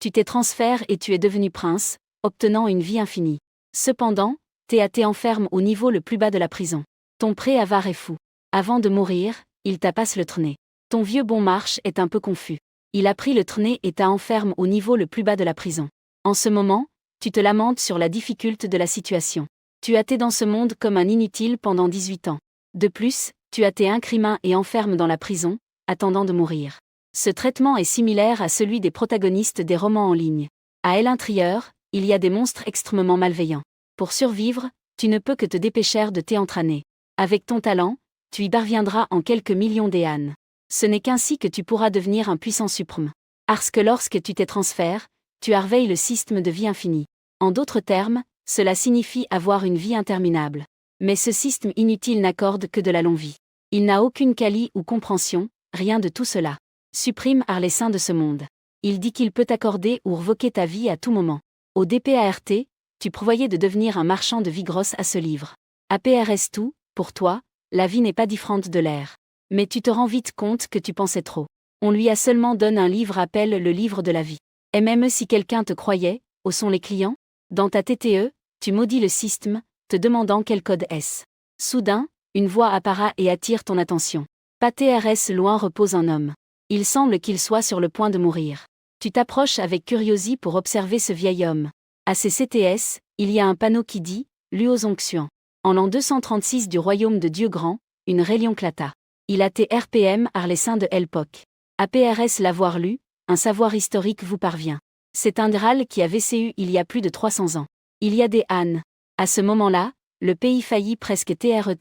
Tu t'es transféré et tu es devenu prince, obtenant une vie infinie. Cependant, Théa enferme au niveau le plus bas de la prison. Ton pré avare est fou. Avant de mourir, il tapasse le trné. Ton vieux bon marche est un peu confus. Il a pris le trné et t'a enferme au niveau le plus bas de la prison. En ce moment, tu te lamentes sur la difficulté de la situation. Tu as été dans ce monde comme un inutile pendant 18 ans. De plus, tu as été incrimin et enferme dans la prison, attendant de mourir. Ce traitement est similaire à celui des protagonistes des romans en ligne. À l'intérieur, il y a des monstres extrêmement malveillants. Pour survivre, tu ne peux que te dépêcher de t'entraîner. Avec ton talent, tu y parviendras en quelques millions d'années. Ce n'est qu'ainsi que tu pourras devenir un puissant suprême. Parce que lorsque tu t'es transféré, tu arveilles le système de vie infinie. En d'autres termes, cela signifie avoir une vie interminable. Mais ce système inutile n'accorde que de la longue vie. Il n'a aucune qualité ou compréhension, rien de tout cela. Supprime les saints de ce monde. Il dit qu'il peut accorder ou revoquer ta vie à tout moment. Au DPART, tu prévoyais de devenir un marchand de vie grosse à ce livre. APRS tout, pour toi, la vie n'est pas différente de l'air. Mais tu te rends vite compte que tu pensais trop. On lui a seulement donné un livre appelé le livre de la vie. Et même si quelqu'un te croyait, où sont les clients? Dans ta TTE, tu maudis le système, te demandant quel code est-ce. Soudain, une voix apparaît et attire ton attention. Pas TRS loin repose un homme. Il semble qu'il soit sur le point de mourir. Tu t'approches avec curiosité pour observer ce vieil homme. À ses CTS, il y a un panneau qui dit « Luo Zongxuan ». En l'an 236 du royaume de Dieu grand, une rébellion clata. Il a été RPM par les saints de l'époque. APRS l'avoir lu, un savoir historique vous parvient. C'est un Graal qui a vécu il y a plus de 300 ans. Il y a des ânes. À ce moment-là, le pays faillit presque TRE.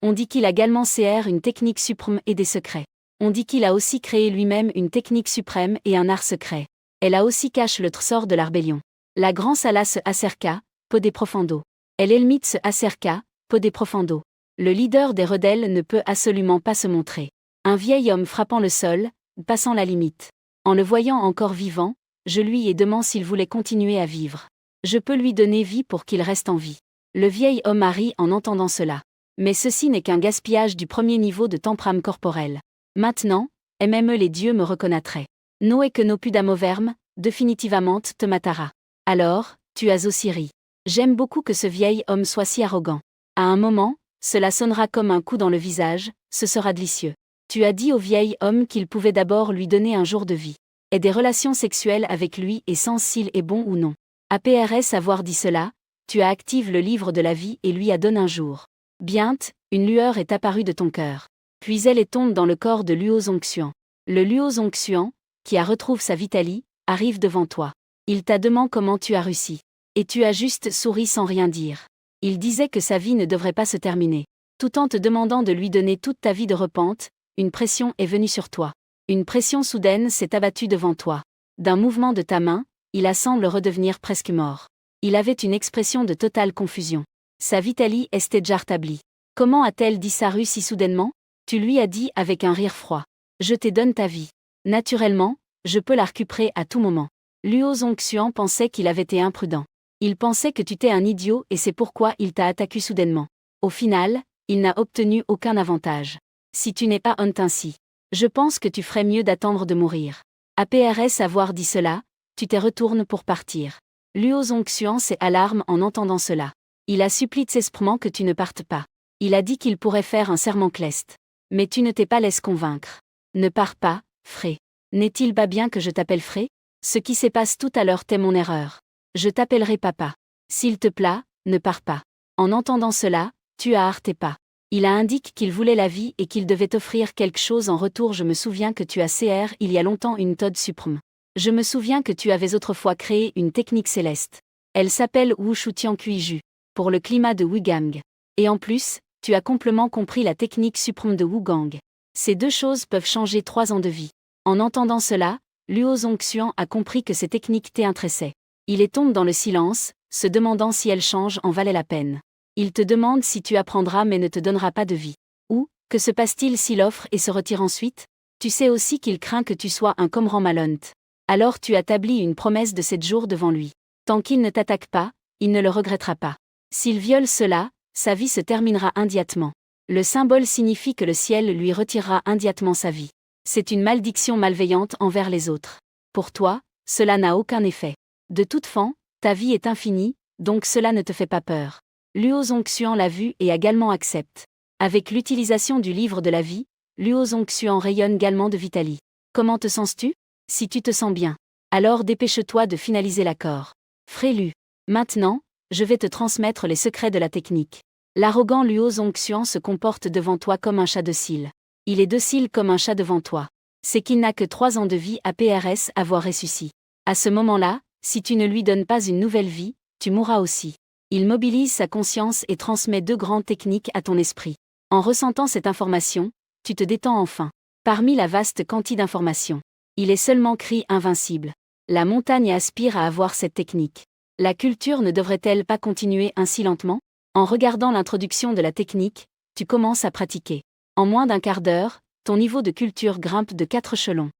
On dit qu'il a également CR une technique suprême et des secrets. On dit qu'il a aussi créé lui-même une technique suprême et un art secret. Elle a aussi caché le trésor de la rébellion. La grand Salas Acerca, Podé Profondo. Elle Elmitz Acerca, Podé Profondo. Le leader des rebelles ne peut absolument pas se montrer. Un vieil homme frappant le sol, passant la limite. En le voyant encore vivant, je lui ai demandé s'il voulait continuer à vivre. Je peux lui donner vie pour qu'il reste en vie. Le vieil homme a ri en entendant cela. Mais ceci n'est qu'un gaspillage du premier niveau de tempérament corporel. Maintenant, même les dieux me reconnaîtraient. Noé que no pudamoverme, définitivement te matara. Alors, tu as aussi ri. J'aime beaucoup que ce vieil homme soit si arrogant. À un moment, cela sonnera comme un coup dans le visage, ce sera délicieux. Tu as dit au vieil homme qu'il pouvait d'abord lui donner un jour de vie. Et des relations sexuelles avec lui et sans s'il est bon ou non. APRS avoir dit cela, tu as activé le livre de la vie et lui a donné un jour. Bientôt, une lueur est apparue de ton cœur. Puis elle est tombée dans le corps de Luo Zongxuan. Le Luo Zongxuan, qui a retrouvé sa Vitalie, arrive devant toi. Il t'a demandé comment tu as réussi. Et tu as juste souri sans rien dire. Il disait que sa vie ne devrait pas se terminer. Tout en te demandant de lui donner toute ta vie de repente, une pression est venue sur toi. Une pression soudaine s'est abattue devant toi. D'un mouvement de ta main, il a semble redevenir presque mort. Il avait une expression de totale confusion. Sa Vitalie était déjà rétablie. Comment a-t-elle disparu si soudainement? Tu lui as dit avec un rire froid. Je te donne ta vie. Naturellement, je peux la récupérer à tout moment. Luo Zongxuan pensait qu'il avait été imprudent. Il pensait que tu étais un idiot et c'est pourquoi il t'a attaqué soudainement. Au final, il n'a obtenu aucun avantage. Si tu n'es pas honte ainsi, je pense que tu ferais mieux d'attendre de mourir. APRS avoir dit cela, tu te retournes pour partir. Luo Zongxuan s'est alarme en entendant cela. Il a supplié désespérément que tu ne partes pas. Il a dit qu'il pourrait faire un serment cleste. Mais tu ne t'es pas laissé convaincre. Ne pars pas, Fré. N'est-il pas bien que je t'appelle Fré? Ce qui se passe tout à l'heure t'est mon erreur. Je t'appellerai papa. S'il te plaît, ne pars pas. En entendant cela, tu as arrêté pas. Il a indiqué qu'il voulait la vie et qu'il devait t'offrir quelque chose en retour. Je me souviens que tu as CR il y a longtemps une méthode suprême. Je me souviens que tu avais autrefois créé une technique céleste. Elle s'appelle Wushu Tianquiju, pour le climat de Wugang. Et en plus, tu as complètement compris la technique suprême de Wugang. Ces deux choses peuvent changer 3 ans de vie. En entendant cela, Luo Zongxuan a compris que ces techniques t'intéressaient. Il est tombé dans le silence, se demandant si elles changent en valait la peine. Il te demande si tu apprendras mais ne te donnera pas de vie. Ou, que se passe-t-il s'il offre et se retire ensuite? Tu sais aussi qu'il craint que tu sois un Comran Malont. Alors tu établis une promesse de 7 jours devant lui. Tant qu'il ne t'attaque pas, il ne le regrettera pas. S'il viole cela, sa vie se terminera immédiatement. Le symbole signifie que le ciel lui retirera immédiatement sa vie. C'est une malédiction malveillante envers les autres. Pour toi, cela n'a aucun effet. De toute façon, ta vie est infinie, donc cela ne te fait pas peur. Luo Zongxuan l'a vu et également accepte. Avec l'utilisation du livre de la vie, Luo Zongxuan rayonne également de Vitali. Comment te sens-tu? Si tu te sens bien, alors dépêche-toi de finaliser l'accord. Frélu. Maintenant, je vais te transmettre les secrets de la technique. L'arrogant Luo Zongxuan se comporte devant toi comme un chat docile. Il est docile comme un chat devant toi. C'est qu'il n'a que 3 ans de vie à PRS avoir ressuscité. À ce moment-là, si tu ne lui donnes pas une nouvelle vie, tu mourras aussi. Il mobilise sa conscience et transmet 2 grandes techniques à ton esprit. En ressentant cette information, tu te détends enfin. Parmi la vaste quantité d'informations, il est seulement cri invincible. La montagne aspire à avoir cette technique. La culture ne devrait-elle pas continuer ainsi lentement? En regardant l'introduction de la technique, tu commences à pratiquer. En moins d'un quart d'heure, ton niveau de culture grimpe de 4 échelons.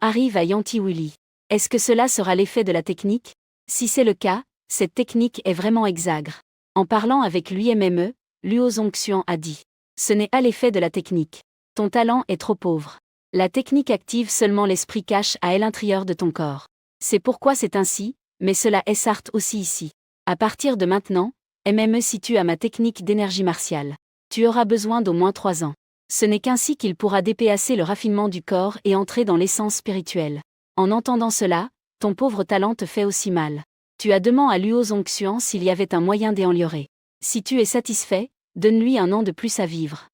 Arrivent à Yanti Willy. Est-ce que cela sera l'effet de la technique? Si c'est le cas, cette technique est vraiment exagre. En parlant avec l'UMME, Luo Zongxuan a dit. Ce n'est pas l'effet de la technique. Ton talent est trop pauvre. La technique active seulement l'esprit cache à l'intérieur de ton corps. C'est pourquoi c'est ainsi, mais cela est certes aussi ici. À partir de maintenant, MME situe à ma technique d'énergie martiale. Tu auras besoin d'au moins 3 ans. Ce n'est qu'ainsi qu'il pourra dépasser le raffinement du corps et entrer dans l'essence spirituelle. En entendant cela, ton pauvre talent te fait aussi mal. Tu as demandé à Luo Zongxuan s'il y avait un moyen d'améliorer. Si tu es satisfait, donne-lui 1 an de plus à vivre.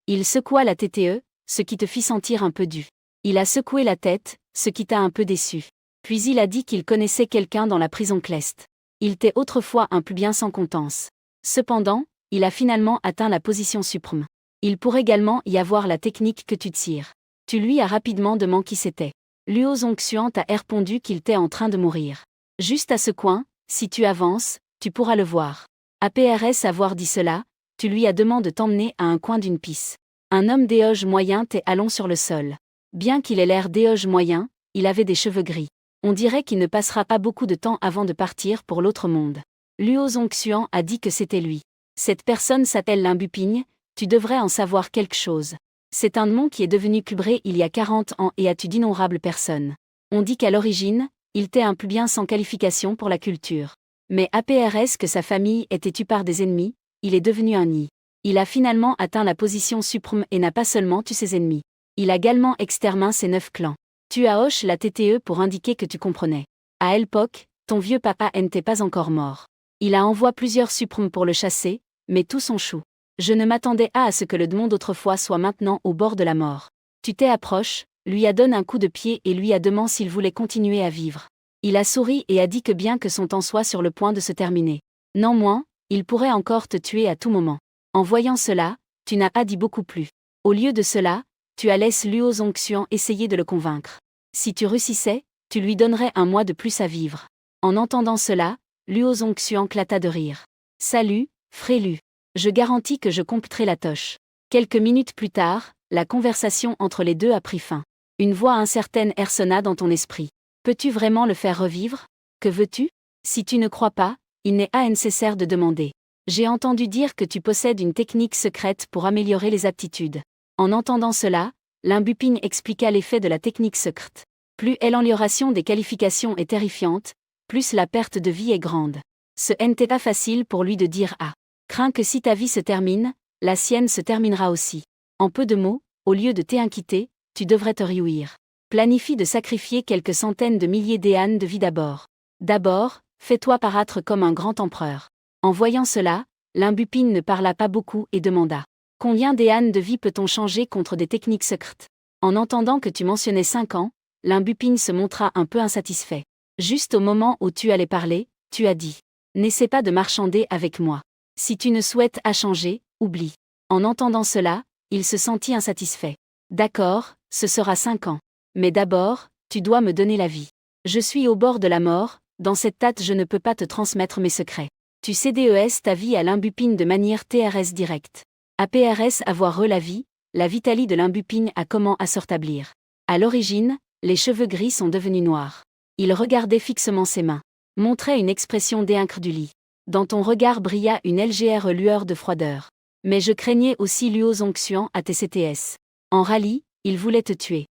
Il secoua la TTE, ce qui te fit sentir un peu dû. Il a secoué la tête, ce qui t'a un peu déçu. Puis il a dit qu'il connaissait quelqu'un dans la prison Clest. Il était autrefois un plus bien sans contence. Cependant, il a finalement atteint la position suprême. Il pourrait également y avoir la technique que tu tires. Tu lui as rapidement demandé qui c'était. Luo Zongxuan t'a répondu qu'il était en train de mourir. Juste à ce coin, si tu avances, tu pourras le voir. APRS avoir dit cela, tu lui as demandé de t'emmener à un coin d'une piste. Un homme d'éoge moyen t'est allons sur le sol. Bien qu'il ait l'air d'éoge moyen, il avait des cheveux gris. On dirait qu'il ne passera pas beaucoup de temps avant de partir pour l'autre monde. Luo Zongxuan a dit que c'était lui. Cette personne s'appelle Limbuping, tu devrais en savoir quelque chose. C'est un démon qui est devenu cubré il y a 40 ans et a tué d'innombrables personnes. On dit qu'à l'origine, il était un plus bien sans qualification pour la culture. Mais APRS que sa famille était tue par des ennemis, il est devenu un nid. Il a finalement atteint la position suprême et n'a pas seulement tué ses ennemis. Il a également exterminé ses 9 clans. Tu as hoche la TTE pour indiquer que tu comprenais. À l'époque, ton vieux papa n'était pas encore mort. Il a envoyé plusieurs suprêmes pour le chasser, mais tous sont choux. Je ne m'attendais pas à ce que le démon d'autrefois soit maintenant au bord de la mort. Tu t'es approché, lui a donné un coup de pied et lui a demandé s'il voulait continuer à vivre. Il a souri et a dit que bien que son temps soit sur le point de se terminer. Néanmoins, il pourrait encore te tuer à tout moment. En voyant cela, tu n'as pas dit beaucoup plus. Au lieu de cela, tu as laissé Luo Zongxuan essayer de le convaincre. Si tu réussissais, tu lui donnerais 1 mois de plus à vivre. En entendant cela, Luo Zongxuan éclata de rire. Salut, Frélu. Je garantis que je compléterai la tâche. Quelques minutes plus tard, la conversation entre les deux a pris fin. Une voix incertaine ressonna dans ton esprit. Peux-tu vraiment le faire revivre? Que veux-tu? Si tu ne crois pas, il n'est pas nécessaire de demander. J'ai entendu dire que tu possèdes une technique secrète pour améliorer les aptitudes. En entendant cela, Limbuping expliqua l'effet de la technique secrète. Plus l'amélioration des qualifications est terrifiante, plus la perte de vie est grande. Ce n'était pas facile pour lui de dire ah. Crains que si ta vie se termine, la sienne se terminera aussi. En peu de mots, au lieu de t'inquiéter, tu devrais te réjouir. Planifie de sacrifier quelques centaines de milliers d'éans de vie d'abord. D'abord, fais-toi paraître comme un grand empereur. En voyant cela, Limbuping ne parla pas beaucoup et demanda. Combien d'éans de vie peut-on changer contre des techniques secrètes? En entendant que tu mentionnais 5 ans, Limbuping se montra un peu insatisfait. Juste au moment où tu allais parler, tu as dit. N'essaie pas de marchander avec moi. Si tu ne souhaites à changer, oublie. En entendant cela, il se sentit insatisfait. D'accord, ce sera 5 ans. Mais d'abord, tu dois me donner la vie. Je suis au bord de la mort, dans cette tâche je ne peux pas te transmettre mes secrets. Tu CDES ta vie à Limbuping de manière TRS directe. APRS avoir la vie, la Vitali de Limbuping a comment à se rétablir. À l'origine, les cheveux gris sont devenus noirs. Il regardait fixement ses mains. Montrait une expression d'incrédulité. Dans ton regard brilla une légère lueur de froideur. Mais je craignais aussi Luo Zongxuan à TCTS. En rallye, il voulait te tuer.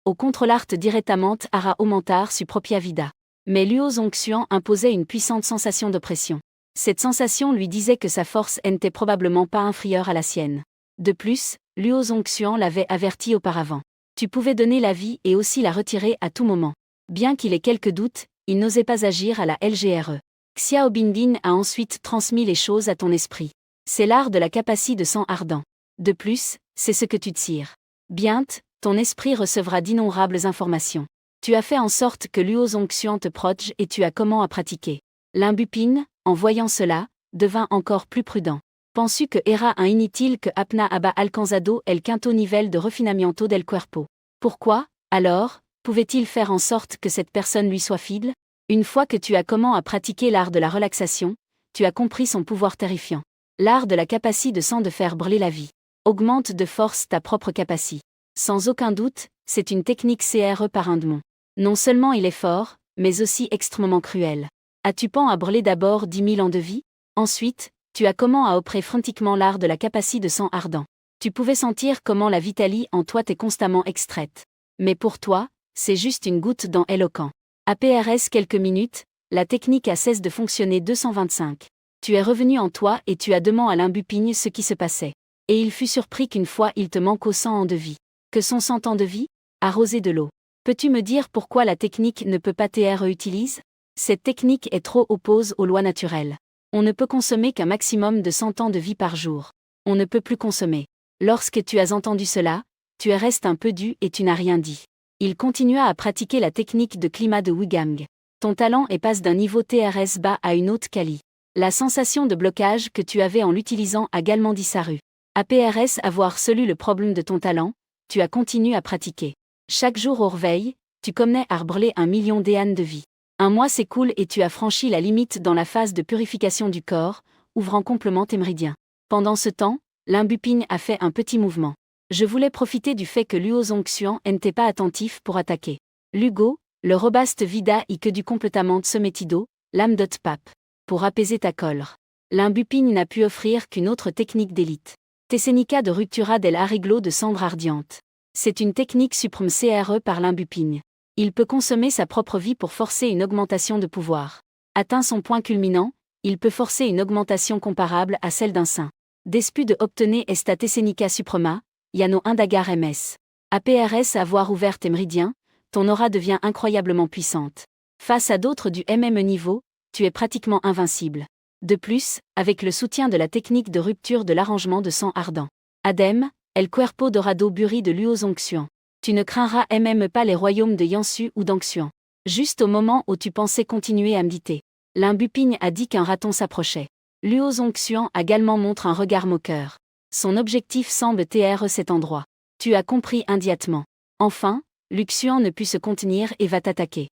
Au controlart directement ara aumentar su propria vida. Mais Luo Zongxian imposait une puissante sensation d'oppression. Cette sensation lui disait que sa force n'était probablement pas inférieure à la sienne. De plus, Luo Zongxian l'avait averti auparavant. Tu pouvais donner la vie et aussi la retirer à tout moment. Bien qu'il ait quelques doutes, il n'osait pas agir à la LGRE. Xiao Bingbin a ensuite transmis les choses à ton esprit. C'est l'art de la capacité de sang ardent. De plus, c'est ce que tu tires. Bientôt, ton esprit recevra d'innombrables informations. Tu as fait en sorte que Luo Zongxian te protège et tu as comment à pratiquer. Limbupin, en voyant cela, devint encore plus prudent. Penses-tu que era un inutile que apna aba alcanzado el quinto nivel de refinamiento del cuerpo? Pourquoi, alors, pouvait-il faire en sorte que cette personne lui soit fidèle? Une fois que tu as comment à pratiquer l'art de la relaxation, tu as compris son pouvoir terrifiant. L'art de la capacité de sang de faire brûler la vie. Augmente de force ta propre capacité. Sans aucun doute, c'est une technique CRE par un démon. Non seulement il est fort, mais aussi extrêmement cruel. As-tu pen à brûler d'abord 10 000 ans de vie? Ensuite, tu as comment à opérer frantiquement l'art de la capacité de sang ardent. Tu pouvais sentir comment la vitalie en toi t'est constamment extraite. Mais pour toi, c'est juste une goutte dans l'éloquent. APRS quelques minutes, la technique a cessé de fonctionner 225. Tu es revenu en toi et tu as demandé à l'imbupigne ce qui se passait. Et il fut surpris qu'une fois il te manque au 100 ans de vie. Que son 100 ans de vie? Arroser de l'eau. Peux-tu me dire pourquoi la technique ne peut pas TR utilise? Cette technique est trop oppose aux lois naturelles. On ne peut consommer qu'un maximum de 100 ans de vie par jour. On ne peut plus consommer. Lorsque tu as entendu cela, tu es resté un peu dû et tu n'as rien dit. Il continua à pratiquer la technique de climat de Wugang. Ton talent est passe d'un niveau TRS bas à une haute quali. La sensation de blocage que tu avais en l'utilisant a également disparu. APRS avoir solu le problème de ton talent, tu as continué à pratiquer. Chaque jour au réveil, tu connais à brûler 1 million d'ânes de vie. Un mois s'écoule et tu as franchi la limite dans la phase de purification du corps, ouvrant complètement tes méridiens. Pendant ce temps, l'imbupigne a fait un petit mouvement. Je voulais profiter du fait que Luo Zongxian n'était pas attentif pour attaquer. Lugo, le robaste vida y que du complètement ce métido, l'âme de pape. Pour apaiser ta colère. L'imbupigne n'a pu offrir qu'une autre technique d'élite. Tessenica de ruptura del arreglo de cendre ardiente. C'est une technique suprême CRE par l'imbupigne. Il peut consommer sa propre vie pour forcer une augmentation de pouvoir. Atteint son point culminant, il peut forcer une augmentation comparable à celle d'un saint. Despu de obtenir esta Tessenica suprema, Yano indagar ms. APRS avoir ouvert tes méridiens, ton aura devient incroyablement puissante. Face à d'autres du même niveau, tu es pratiquement invincible. De plus, avec le soutien de la technique de rupture de l'arrangement de sang ardent. Adem, el cuerpo dorado buri de Luo Zongxian. Tu ne craindras même pas les royaumes de Yansu ou d'Angxian. Juste au moment où tu pensais continuer à méditer. L'imbupigne a dit qu'un raton s'approchait. Luo Zongxian a également montré un regard moqueur. Son objectif semble TR cet endroit. Tu as compris immédiatement. Enfin, Luxian ne put se contenir et va t'attaquer.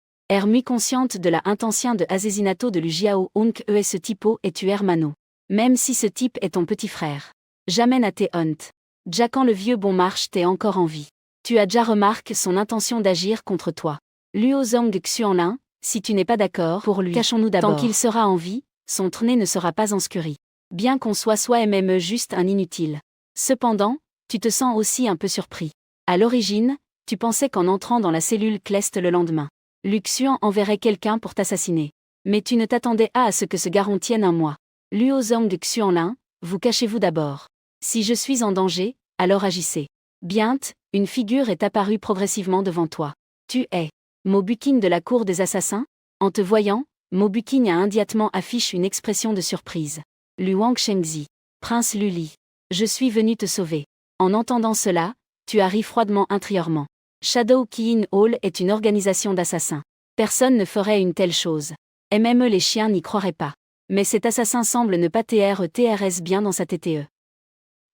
Muy consciente de la intention de assassinato de Lujiao Unk ce typo et tu hermano. Même si ce type est ton petit frère. Jamais n'a t'es honte. Déjà quand le vieux bon marche t'es encore en vie. Tu as déjà remarqué son intention d'agir contre toi. Luo Zong Xuanlin, si tu n'es pas d'accord pour lui, cachons-nous d'abord. Tant qu'il sera en vie, son nez ne sera pas enscuri. Bien qu'on soit soi-même juste un inutile. Cependant, tu te sens aussi un peu surpris. À l'origine, tu pensais qu'en entrant dans la cellule Clest le lendemain, Luxian enverrait quelqu'un pour t'assassiner. Mais tu ne t'attendais pas à ce que ce garçon tienne un mois. Luo Zong Xuanlin, vous cachez-vous d'abord. Si je suis en danger, alors agissez. Bientôt, une figure est apparue progressivement devant toi. Tu es Mobukin de la cour des assassins? En te voyant, Mobukin a immédiatement affiché une expression de surprise. Luang Shengzi. Prince Luli. Je suis venu te sauver. En entendant cela, tu arrives froidement intérieurement. Shadow Kiin Hall est une organisation d'assassins. Personne ne ferait une telle chose. Et même les chiens n'y croiraient pas. Mais cet assassin semble ne pas TRS bien dans sa TTE.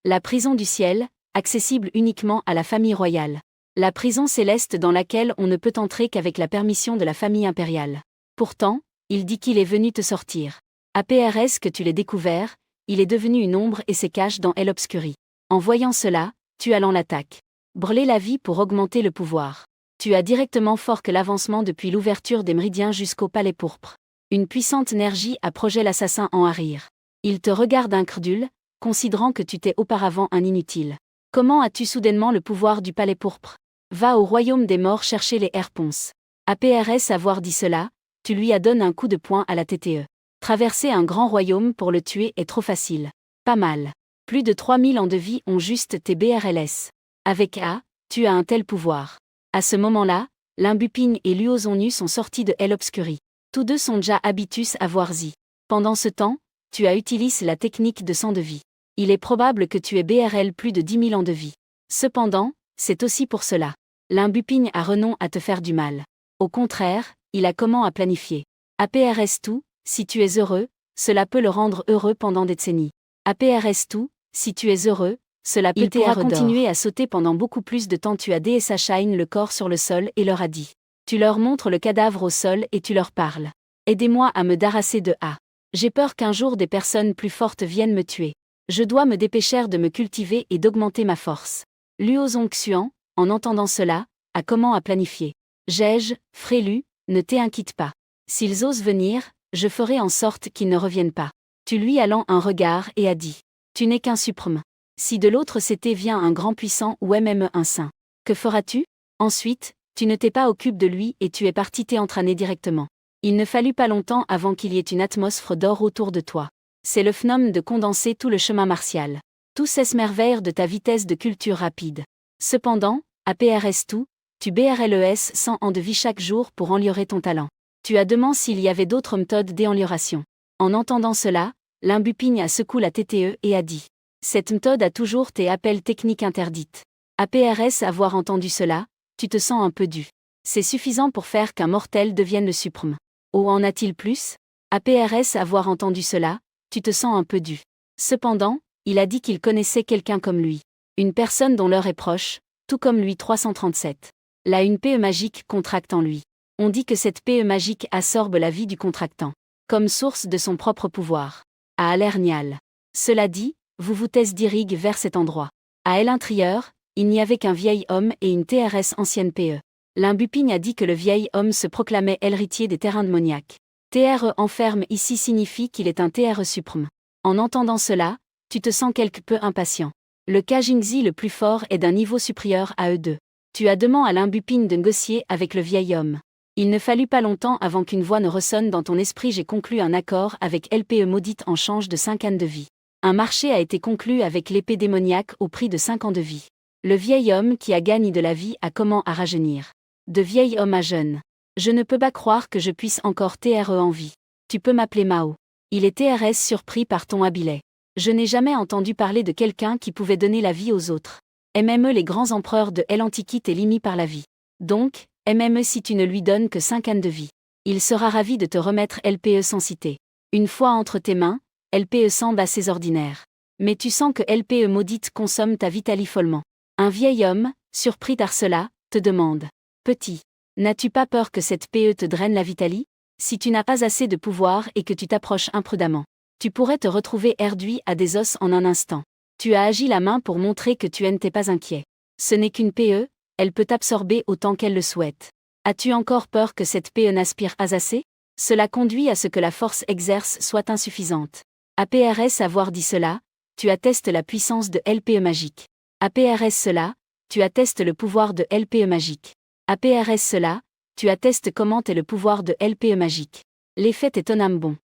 La prison du ciel, accessible uniquement à la famille royale. La prison céleste dans laquelle on ne peut entrer qu'avec la permission de la famille impériale. Pourtant, il dit qu'il est venu te sortir. APRS que tu l'aies découvert, il est devenu une ombre et se cache dans El Obscuri. En voyant cela, tu allant l'attaque. Brûler la vie pour augmenter le pouvoir. Tu as directement fort que l'avancement depuis l'ouverture des méridiens jusqu'au palais pourpre. Une puissante énergie a projeté l'assassin en arrière. Il te regarde incrédule, considérant que tu t'es auparavant un inutile. Comment as-tu soudainement le pouvoir du palais pourpre? Va au royaume des morts chercher les Herponces. Après avoir dit cela, tu lui donnes un coup de poing à la TTE. Traverser un grand royaume pour le tuer est trop facile. Pas mal. Plus de 3000 ans de vie ont juste tes BRLS. Avec A, tu as un tel pouvoir. À ce moment-là, Limbuping et Luozonu sont sortis de El Obscuri. Tous deux sont déjà habitus à voir Zi. Pendant ce temps, tu as utilisé la technique de sang de vie. Il est probable que tu aies BRL plus de 10 000 ans de vie. Cependant, c'est aussi pour cela. Limbuping a renom à te faire du mal. Au contraire, il a comment à planifier. APRS tout, si tu es heureux, cela peut le rendre heureux pendant des décennies. APRS tout, si tu es heureux, cela peut t'aider à continuer à sauter pendant beaucoup plus de temps. Tu as DSA Shine le corps sur le sol et leur a dit. Tu leur montres le cadavre au sol et tu leur parles. Aidez-moi à me darasser de A. J'ai peur qu'un jour des personnes plus fortes viennent me tuer. Je dois me dépêcher de me cultiver et d'augmenter ma force. Luozong Xuan, en entendant cela, a comment à planifier. J'ai-je, Frélu, ne t'inquiète pas. S'ils osent venir, je ferai en sorte qu'ils ne reviennent pas. Tu lui allant un regard et a dit. Tu n'es qu'un suprême. Si de l'autre côté vient un grand puissant ou même un saint, que feras-tu? Ensuite, tu ne t'es pas occupé de lui et tu es parti t'entraîner directement. Il ne fallut pas longtemps avant qu'il y ait une atmosphère d'or autour de toi. C'est le phénomène de condenser tout le chemin martial. Tous s'esmerveillent de ta vitesse de culture rapide. Cependant, APRS tout, tu BRLES 100 ans de vie chaque jour pour améliorer ton talent. Tu as demandé s'il y avait d'autres méthodes d'amélioration. En entendant cela, Limbuping a secoué la TTE et a dit. Cette méthode a toujours tes appels techniques interdites. APRS avoir entendu cela, tu te sens un peu dû. C'est suffisant pour faire qu'un mortel devienne le suprême. Oh, en a-t-il plus? APRS avoir entendu cela, tu te sens un peu dû. Cependant, il a dit qu'il connaissait quelqu'un comme lui. Une personne dont l'heure est proche, tout comme lui 337. Là une PE magique contracte en lui. On dit que cette PE magique absorbe la vie du contractant, comme source de son propre pouvoir. À Alernial. Cela dit, vous dirigue vers cet endroit. À El Intrieur, il n'y avait qu'un vieil homme et une TRS ancienne PE. Limbuping a dit que le vieil homme se proclamait héritier des terrains de Moniac. TRE enferme ici signifie qu'il est un TRE suprême. En entendant cela, tu te sens quelque peu impatient. Le Kajingzi le plus fort est d'un niveau supérieur à E2. Tu as demandé à Limbuping de négocier avec le vieil homme. Il ne fallut pas longtemps avant qu'une voix ne ressonne dans ton esprit. J'ai conclu un accord avec LPE maudite en change de 5 ans de vie. Un marché a été conclu avec l'épée démoniaque au prix de 5 ans de vie. Le vieil homme qui a gagné de la vie a comment à rajeunir. De vieil homme à jeune. Je ne peux pas croire que je puisse encore TRE en vie. Tu peux m'appeler Mao. Il est TRS surpris par ton habilet. Je n'ai jamais entendu parler de quelqu'un qui pouvait donner la vie aux autres. MME les grands empereurs de l'Antiquité limités par la vie. Donc, MME si tu ne lui donnes que 5 ans de vie. Il sera ravi de te remettre LPE sans citer. Une fois entre tes mains, LPE semble assez ordinaire. Mais tu sens que LPE maudite consomme ta vitali follement. Un vieil homme, surpris par cela, te demande. Petit. N'as-tu pas peur que cette PE te draine la vitali? Si tu n'as pas assez de pouvoir et que tu t'approches imprudemment, tu pourrais te retrouver réduit à des os en un instant. Tu as agi la main pour montrer que tu n'es pas inquiet. Ce n'est qu'une PE, elle peut t'absorber autant qu'elle le souhaite. As-tu encore peur que cette PE n'aspire pas assez? Cela conduit à ce que la force exerce soit insuffisante. APRS avoir dit cela, tu attestes la puissance de LPE magique. APRS cela, tu attestes le pouvoir de LPE magique. APRS cela, tu attestes comment est le pouvoir de LPE magique. L'effet est étonnamment bon.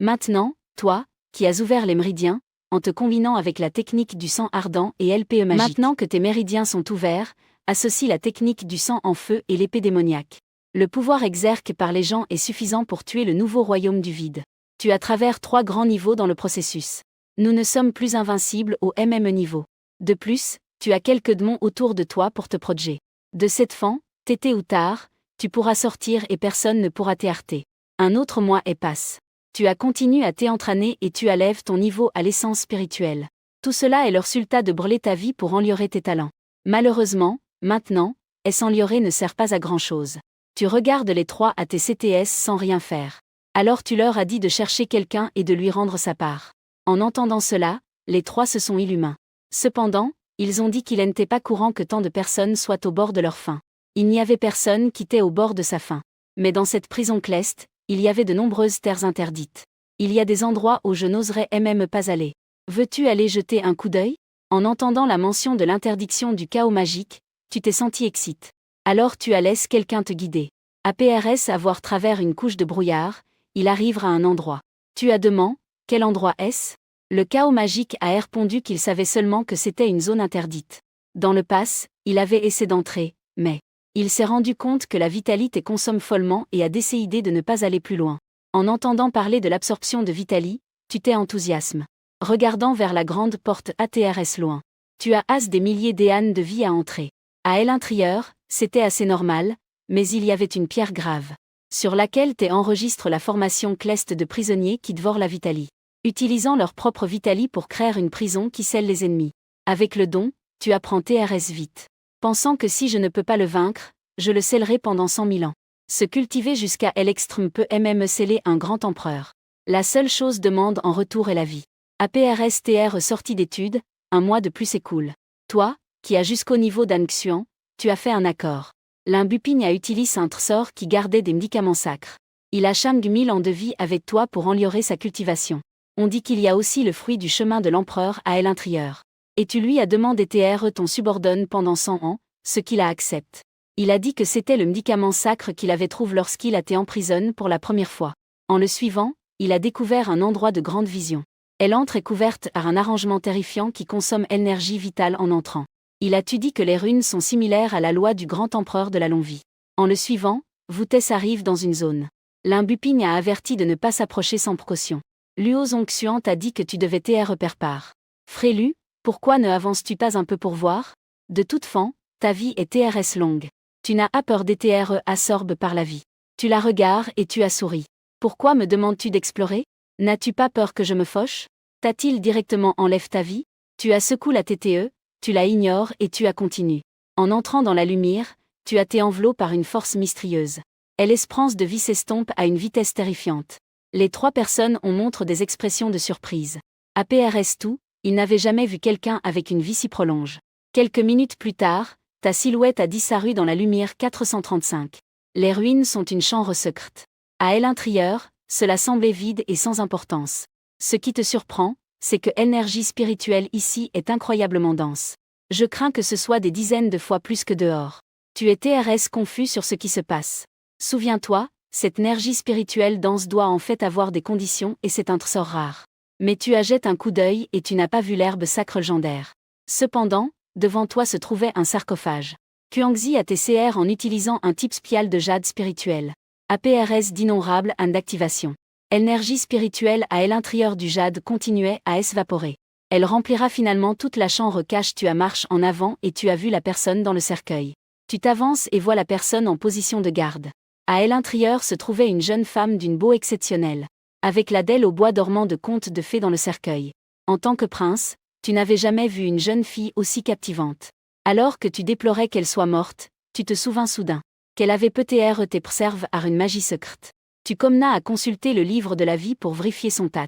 Maintenant, toi, qui as ouvert les méridiens, en te combinant avec la technique du sang ardent et LPE magique. Maintenant que tes méridiens sont ouverts, associe la technique du sang en feu et l'épée démoniaque. Le pouvoir exercé par les gens est suffisant pour tuer le nouveau royaume du vide. Tu as travers 3 grands niveaux dans le processus. Nous ne sommes plus invincibles au MME niveau. De plus, tu as quelques démons autour de toi pour te protéger. De cette fin, tété ou tard, tu pourras sortir et personne ne pourra t'arrêter. Un autre mois est passe. Tu as continué à t'entraîner et tu élèves ton niveau à l'essence spirituelle. Tout cela est le résultat de brûler ta vie pour améliorer tes talents. Malheureusement, maintenant, s'améliorer ne sert pas à grand-chose. Tu regardes les 3 à tes CTS sans rien faire. Alors tu leur as dit de chercher quelqu'un et de lui rendre sa part. En entendant cela, les 3 se sont illuminés. Cependant, ils ont dit qu'il n'était pas courant que tant de personnes soient au bord de leur fin. Il n'y avait personne qui était au bord de sa fin. Mais dans cette prison cleste, il y avait de nombreuses terres interdites. Il y a des endroits où je n'oserais même pas aller. Veux-tu aller jeter un coup d'œil? En entendant la mention de l'interdiction du chaos magique, tu t'es senti excité. Alors tu as laissé quelqu'un te guider. APRS à voir travers une couche de brouillard, il arrive à un endroit. Tu as demandé, quel endroit est-ce? Le chaos magique a répondu qu'il savait seulement que c'était une zone interdite. Dans le pass, il avait essayé d'entrer, mais il s'est rendu compte que la Vitali te consomme follement et a décidé de ne pas aller plus loin. En entendant parler de l'absorption de Vitali, tu t'es enthousiasme. Regardant vers la grande porte ATRS loin. Tu as des milliers d'éanes de vie à entrer. À l'intérieur, c'était assez normal, mais il y avait une pierre grave, sur laquelle enregistre la formation cleste de prisonniers qui dévorent la Vitali, utilisant leur propre Vitali pour créer une prison qui scelle les ennemis. Avec le don, tu apprends TRS vite. Pensant que si je ne peux pas le vaincre, je le scellerai pendant 100 000 ans. Se cultiver jusqu'à l'extrême peut même sceller un grand empereur. La seule chose demande en retour est la vie. APRSTR sortie d'études, un mois de plus s'écoule. Toi, qui as jusqu'au niveau d'Anxian, tu as fait un accord. L'Imbuping a utilisé un trésor qui gardait des médicaments sacres. Il a cham 1000 ans de vie avec toi pour améliorer sa cultivation. On dit qu'il y a aussi le fruit du chemin de l'empereur à l'intérieur. Et tu lui as demandé ton subordonne pendant 100 ans, ce qu'il a accepté. Il a dit que c'était le médicament sacre qu'il avait trouvé lorsqu'il a été en prison pour la première fois. En le suivant, il a découvert un endroit de grande vision. Elle entre est couverte par un arrangement terrifiant qui consomme l'énergie vitale en entrant. Il a dit que les runes sont similaires à la loi du grand empereur de la longue vie. En le suivant, Voutès arrive dans une zone. L'Imbuping a averti de ne pas s'approcher sans précaution. Luo Zongxuan t'a dit que tu devais repérer. Frélu, pourquoi ne avances-tu pas un peu pour voir? De toute fin, ta vie est TRS longue. Tu n'as pas peur des TRE absorbes par la vie. Tu la regardes et tu as souri. Pourquoi me demandes-tu d'explorer? N'as-tu pas peur que je me fauche? T'a-t-il directement enlève ta vie? Tu as secoué la TTE, tu la ignores et tu as continué. En entrant dans la lumière, tu as été enveloppé par une force mystérieuse. L'espérance de vie s'estompe à une vitesse terrifiante. Les trois personnes ont montré des expressions de surprise. APRS tout, ils n'avaient jamais vu quelqu'un avec une vie si prolonge. Quelques minutes plus tard, ta silhouette a disparu dans la lumière 435. Les ruines sont une chambre secrète. À l'intérieur, cela semblait vide et sans importance. Ce qui te surprend, c'est que l'énergie spirituelle ici est incroyablement dense. Je crains que ce soit des dizaines de fois plus que dehors. Tu es TRS confus sur ce qui se passe. Souviens-toi, cette énergie spirituelle dense doit en fait avoir des conditions et c'est un trésor rare. Mais tu as jeté un coup d'œil et tu n'as pas vu l'herbe sacre légendaire. Cependant, devant toi se trouvait un sarcophage. Kuangzi a TCR en utilisant un type spial de jade spirituel. APRS d'innombrable and d'activation. L'énergie spirituelle à l'intérieur du jade continuait à s'évaporer. Elle remplira finalement toute la chambre cache. Tu as marche en avant et tu as vu la personne dans le cercueil. Tu t'avances et vois la personne en position de garde. À l'intérieur se trouvait une jeune femme d'une beauté exceptionnelle. Avec la dalle au bois dormant de contes de fées dans le cercueil. En tant que prince, tu n'avais jamais vu une jeune fille aussi captivante. Alors que tu déplorais qu'elle soit morte, tu te souvins soudain qu'elle avait peut-être été préservée par une magie secrète. Tu commenças à consulter le livre de la vie pour vérifier son tat.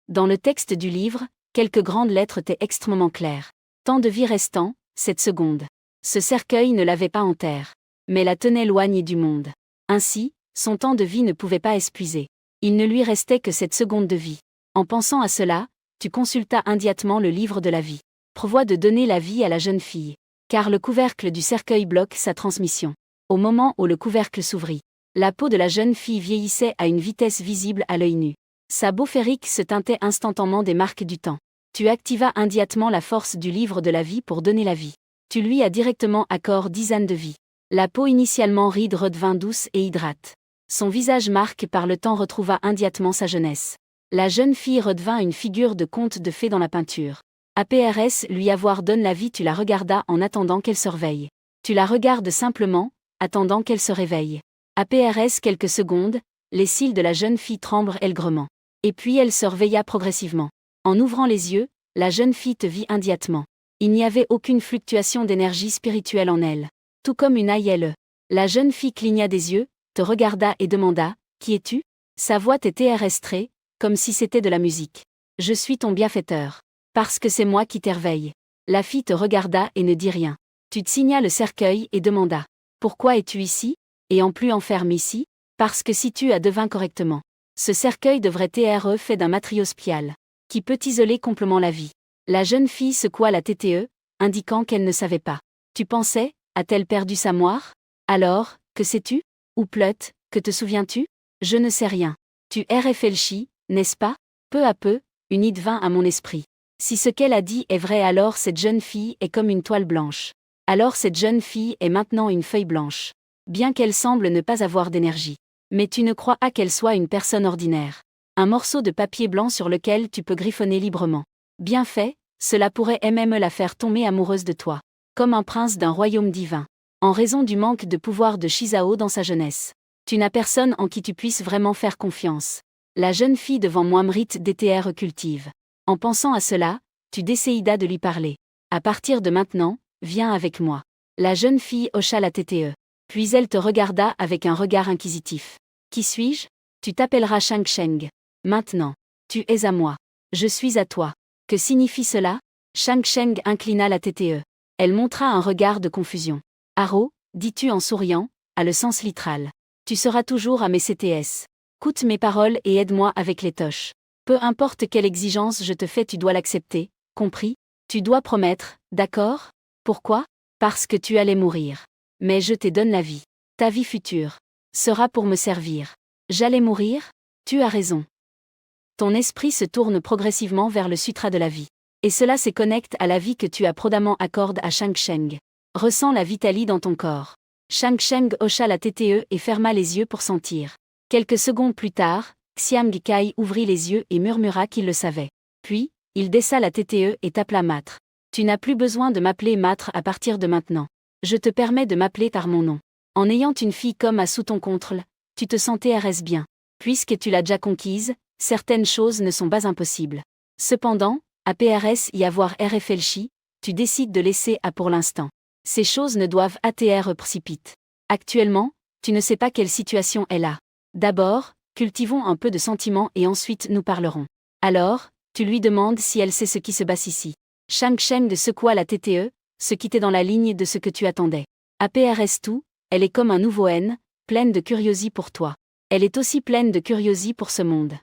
Dans le texte du livre, quelques grandes lettres étaient extrêmement claires. Temps de vie restant, 7 secondes. Ce cercueil ne l'avait pas en terre, mais la tenait éloignée du monde. Ainsi, son temps de vie ne pouvait pas épuiser. Il ne lui restait que 7 secondes de vie. En pensant à cela, tu consultas immédiatement le livre de la vie. Prévoit de donner la vie à la jeune fille. Car le couvercle du cercueil bloque sa transmission. Au moment où le couvercle s'ouvrit, la peau de la jeune fille vieillissait à une vitesse visible à l'œil nu. Sa peau férique se teintait instantanément des marques du temps. Tu activas immédiatement la force du livre de la vie pour donner la vie. Tu lui as directement accordé 10 ânes de vie. La peau initialement ride redevint douce et hydrate. Son visage marqué par le temps retrouva immédiatement sa jeunesse. La jeune fille redevint une figure de conte de fées dans la peinture. APRS lui avoir donné la vie. Tu la regardas en attendant qu'elle se réveille. Tu la regardes simplement, attendant qu'elle se réveille. APRS quelques secondes, les cils de la jeune fille tremblent aigrement. Et puis elle se réveilla progressivement. En ouvrant les yeux, la jeune fille te vit immédiatement. Il n'y avait aucune fluctuation d'énergie spirituelle en elle. Tout comme une AILE. La jeune fille cligna des yeux, te regarda et demanda « Qui es-tu » Sa voix était arrêtée, comme si c'était de la musique. « Je suis ton bienfaiteur. Parce que c'est moi qui t'éveille. » La fille te regarda et ne dit rien. Tu te signa le cercueil et demanda « Pourquoi es-tu ici ? Et en plus enfermé ici ? Parce que si tu as devint correctement. Ce cercueil devrait être fait d'un matériau spial, qui peut isoler complètement la vie. » La jeune fille secoua la TTE, indiquant qu'elle ne savait pas. Tu pensais, a-t-elle perdu sa moire? Alors, que sais-tu? Ou Plut, que te souviens-tu? Je ne sais rien. Tu es réfléchi, n'est-ce pas? Peu à peu, une idée vint à mon esprit. Si ce qu'elle a dit est vrai, alors cette jeune fille est comme une toile blanche. Alors cette jeune fille est maintenant une feuille blanche. Bien qu'elle semble ne pas avoir d'énergie. Mais tu ne crois pas qu'elle soit une personne ordinaire. Un morceau de papier blanc sur lequel tu peux griffonner librement. Bien fait, cela pourrait même la faire tomber amoureuse de toi. Comme un prince d'un royaume divin. En raison du manque de pouvoir de Shizao dans sa jeunesse. Tu n'as personne en qui tu puisses vraiment faire confiance. La jeune fille devant moi mérite DTR cultive. En pensant à cela, tu décidas de lui parler. À partir de maintenant, viens avec moi. La jeune fille hocha la tête. Puis elle te regarda avec un regard inquisitif. Qui suis-je? Tu t'appelleras Shang Sheng. Maintenant. Tu es à moi. Je suis à toi. Que signifie cela? Shang Sheng inclina la tête. Elle montra un regard de confusion. Haro, dis-tu en souriant, a le sens littéral. Tu seras toujours à mes CTS. Coute mes paroles et aide-moi avec les toches. Peu importe quelle exigence je te fais, tu dois l'accepter, compris? Tu dois promettre, d'accord? Pourquoi? Parce que tu allais mourir. Mais je te donne la vie. Ta vie future sera pour me servir. J'allais mourir? Tu as raison. Ton esprit se tourne progressivement vers le sutra de la vie. Et cela se connecte à la vie que tu as prudemment accorde à Shang Sheng. Ressens la vitalie dans ton corps. Shang Sheng hocha la tête et ferma les yeux pour sentir. Quelques secondes plus tard, Xiang Kai ouvrit les yeux et murmura qu'il le savait. Puis, il baissa la tête et t'appela Maître. Tu n'as plus besoin de m'appeler Maître à partir de maintenant. Je te permets de m'appeler par mon nom. En ayant une fille comme à sous ton contrôle, tu te sentais RS bien. Puisque tu l'as déjà conquise, certaines choses ne sont pas impossibles. Cependant, à PRS y avoir réfléchi, tu décides de laisser à pour l'instant. Ces choses ne doivent ATR précipite. Actuellement, tu ne sais pas quelle situation est là. D'abord, cultivons un peu de sentiments et ensuite nous parlerons. Alors, tu lui demandes si elle sait ce qui se passe ici. Shang Sheng secoua la tête, ce qui était dans la ligne de ce que tu attendais. APRS tout, elle est comme un nouveau N, pleine de curiosité pour toi. Elle est aussi pleine de curiosité pour ce monde.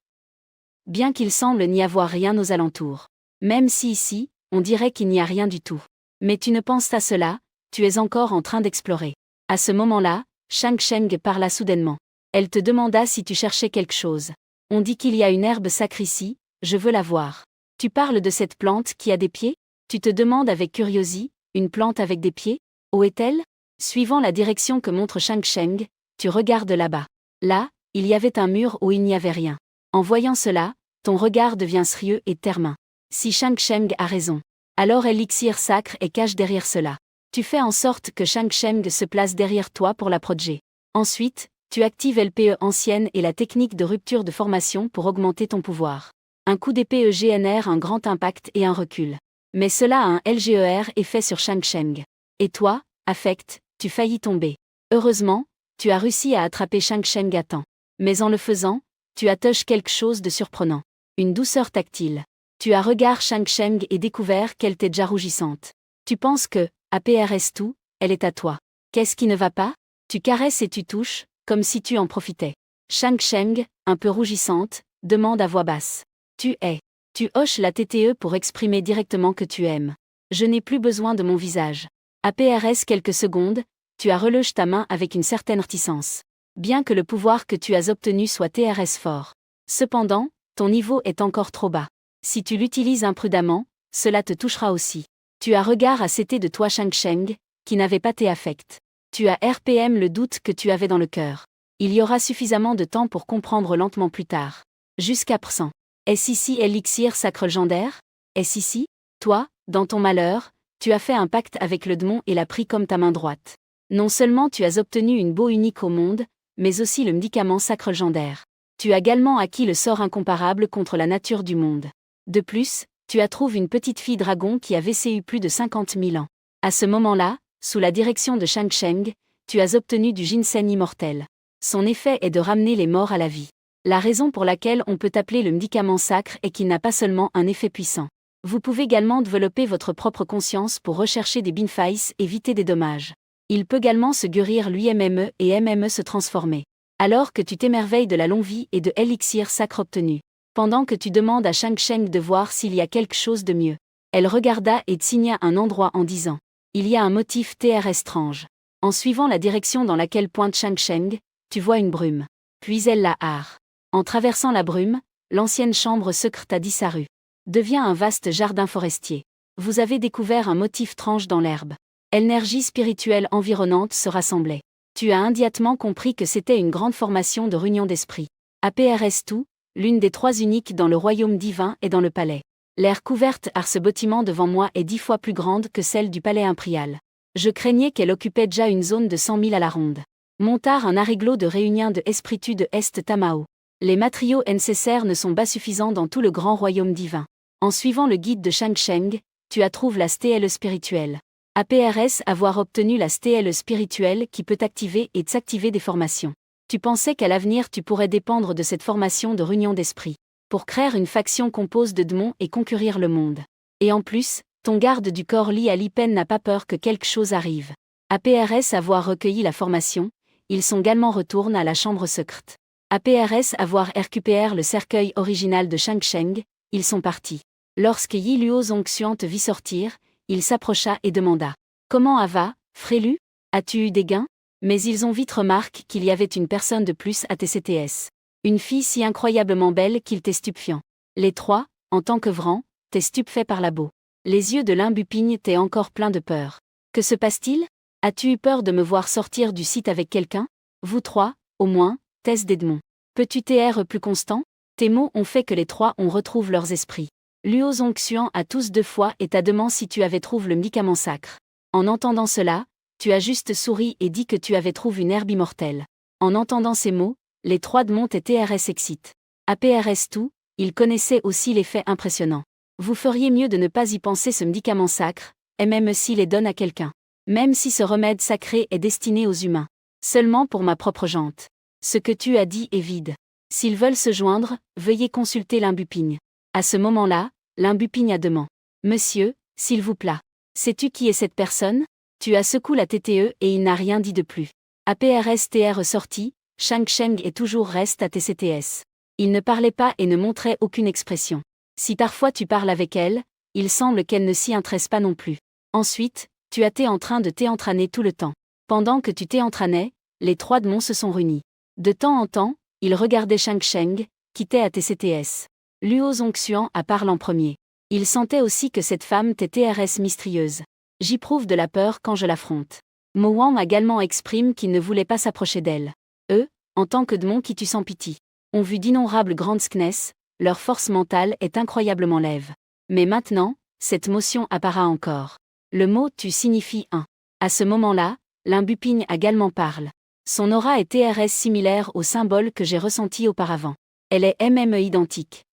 Bien qu'il semble n'y avoir rien aux alentours. Même si ici, on dirait qu'il n'y a rien du tout. Mais tu ne penses à cela, tu es encore en train d'explorer. À ce moment-là, Shang Sheng parla soudainement. Elle te demanda si tu cherchais quelque chose. On dit qu'il y a une herbe sacrée ici, je veux la voir. Tu parles de cette plante qui a des pieds? Tu te demandes avec curiosité, une plante avec des pieds? Où est-elle? Suivant la direction que montre Shang Sheng, tu regardes là-bas. Là, il y avait un mur où il n'y avait rien. En voyant cela, ton regard devient sérieux et termin. Si Shang Sheng a raison. Alors l'élixir sacre est cache derrière cela. Tu fais en sorte que Shang Sheng se place derrière toi pour la protéger. Ensuite, tu actives l'PE ancienne et la technique de rupture de formation pour augmenter ton pouvoir. Un coup d'épée génère un grand impact et un recul. Mais cela a un LGER effet sur Shang Sheng. Et toi, affect, tu faillis tomber. Heureusement, tu as réussi à attraper Shang Sheng à temps. Mais en le faisant, tu attaches quelque chose de surprenant. Une douceur tactile. Tu as regardé Shang Sheng et découvert qu'elle était déjà rougissante. Tu penses que, à PRS tout, elle est à toi. Qu'est-ce qui ne va pas? Tu caresses et tu touches, comme si tu en profitais. Shang Sheng, un peu rougissante, demande à voix basse. Tu es. Tu hoches la tête pour exprimer directement que tu aimes. Je n'ai plus besoin de mon visage. À PRS quelques secondes, tu as relâché ta main avec une certaine réticence. Bien que le pouvoir que tu as obtenu soit TRS fort. Cependant, ton niveau est encore trop bas. Si tu l'utilises imprudemment, cela te touchera aussi. Tu as regard à côté de toi Shang Sheng, qui n'avait pas tes affects. Tu as RPM le doute que tu avais dans le cœur. Il y aura suffisamment de temps pour comprendre lentement plus tard. Jusqu'à présent. Est-ce ici l'élixir sacre légendaire? Est-ce ici? Toi, dans ton malheur, tu as fait un pacte avec le démon et l'as pris comme ta main droite. Non seulement tu as obtenu une beau unique au monde, mais aussi le médicament sacre légendaire. Tu as également acquis le sort incomparable contre la nature du monde. De plus, tu as trouvé une petite fille dragon qui a vécu plus de 50 000 ans. À ce moment-là, sous la direction de Shang Sheng, tu as obtenu du ginseng immortel. Son effet est de ramener les morts à la vie. La raison pour laquelle on peut appeler le médicament sacre est qu'il n'a pas seulement un effet puissant. Vous pouvez également développer votre propre conscience pour rechercher des bienfaits et éviter des dommages. Il peut également se guérir lui-même et MME se transformer. Alors que tu t'émerveilles de la longue vie et de l'élixir sacre obtenu. Pendant que tu demandes à Shang Sheng de voir s'il y a quelque chose de mieux. Elle regarda et te signa un endroit en disant. Il y a un motif TR étrange. En suivant la direction dans laquelle pointe Shang-Sheng, tu vois une brume. Puis elle la hare. En traversant la brume, l'ancienne chambre secrète a disparu. Devient un vaste jardin forestier. Vous avez découvert un motif tranche dans l'herbe. L'énergie spirituelle environnante se rassemblait. Tu as immédiatement compris que c'était une grande formation de réunion d'esprit. APRS-tout, l'une des 3 uniques dans le royaume divin et dans le palais. L'aire couverte par ce bâtiment devant moi est 10 fois plus grande que celle du palais impérial. Je craignais qu'elle occupait déjà une zone de 100 000 à la ronde. Montar un ariglo de réunion de espiritu de Est Tamao. Les matériaux nécessaires ne sont pas suffisants dans tout le grand royaume divin. En suivant le guide de Shang-Sheng, tu trouves la stèle spirituelle. APRS avoir obtenu la stèle spirituelle qui peut activer et désactiver des formations. Tu pensais qu'à l'avenir tu pourrais dépendre de cette formation de réunion d'esprit. Pour créer une faction compose de démons et conquérir le monde. Et en plus, ton garde du corps Li Alipen n'a pas peur que quelque chose arrive. APRS avoir recueilli la formation, ils sont également retournent à la chambre secrète. APRS avoir récupéré le cercueil original de Shang-Sheng, ils sont partis. Lorsque Yi Luo Zongxuan te vit sortir, il s'approcha et demanda. Comment va, Frélu? As-tu eu des gains? Mais ils ont vite remarqué qu'il y avait une personne de plus à TCTS. Une fille si incroyablement belle qu'il t'est stupéfiant. Les 3, en tant que Vran, t'es stupéfait par la beau. Les yeux de l'imbupigne t'es encore plein de peur. Que se passe-t-il? As-tu eu peur de me voir sortir du site avec quelqu'un? Vous 3, au moins, Tess d'Edmond. Peux-tu t'être plus constant? Tes mots ont fait que les 3 on retrouve leurs esprits. Luo Zongxuan a tous 2 fois et t'a demandé si tu avais trouvé le médicament sacre. En entendant cela, tu as juste souri et dit que tu avais trouvé une herbe immortelle. En entendant ces mots, les 3 de Mont et TRS excitent. APRS tout, ils connaissaient aussi l'effet impressionnant. Vous feriez mieux de ne pas y penser ce médicament sacre, et même s'il les donne à quelqu'un. Même si ce remède sacré est destiné aux humains. Seulement pour ma propre jante. Ce que tu as dit est vide. S'ils veulent se joindre, veuillez consulter l'imbupigne. À ce moment-là, l'imbupigne a demandé. Monsieur, s'il vous plaît. Sais-tu qui est cette personne? Tu as secoué la TTE et il n'a rien dit de plus. APRS TR sorti, Shang-Sheng est toujours reste à TCTS. Il ne parlait pas et ne montrait aucune expression. Si parfois tu parles avec elle, il semble qu'elle ne s'y intéresse pas non plus. Ensuite, tu as été en train de t'entraîner tout le temps. Pendant que tu t'entraînais, les 3 démons se sont réunis. De temps en temps, ils regardaient Shang-Sheng, qui était à TCTS. Luo Zongxuan a parlé en premier. Il sentait aussi que cette femme était TRS mystérieuse. J'éprouve de la peur quand je l'affronte. Mo Wang également exprime qu'il ne voulait pas s'approcher d'elle. Eux, en tant que démons qui tuent sans pitié, ont vu d'innombrables grandes skness, leur force mentale est incroyablement lève. Mais maintenant, cette motion apparaît encore. Le mot tu signifie un. À ce moment-là, l'imbupigne également parle. Son aura est TRS similaire au symbole que j'ai ressenti auparavant. Elle est identique.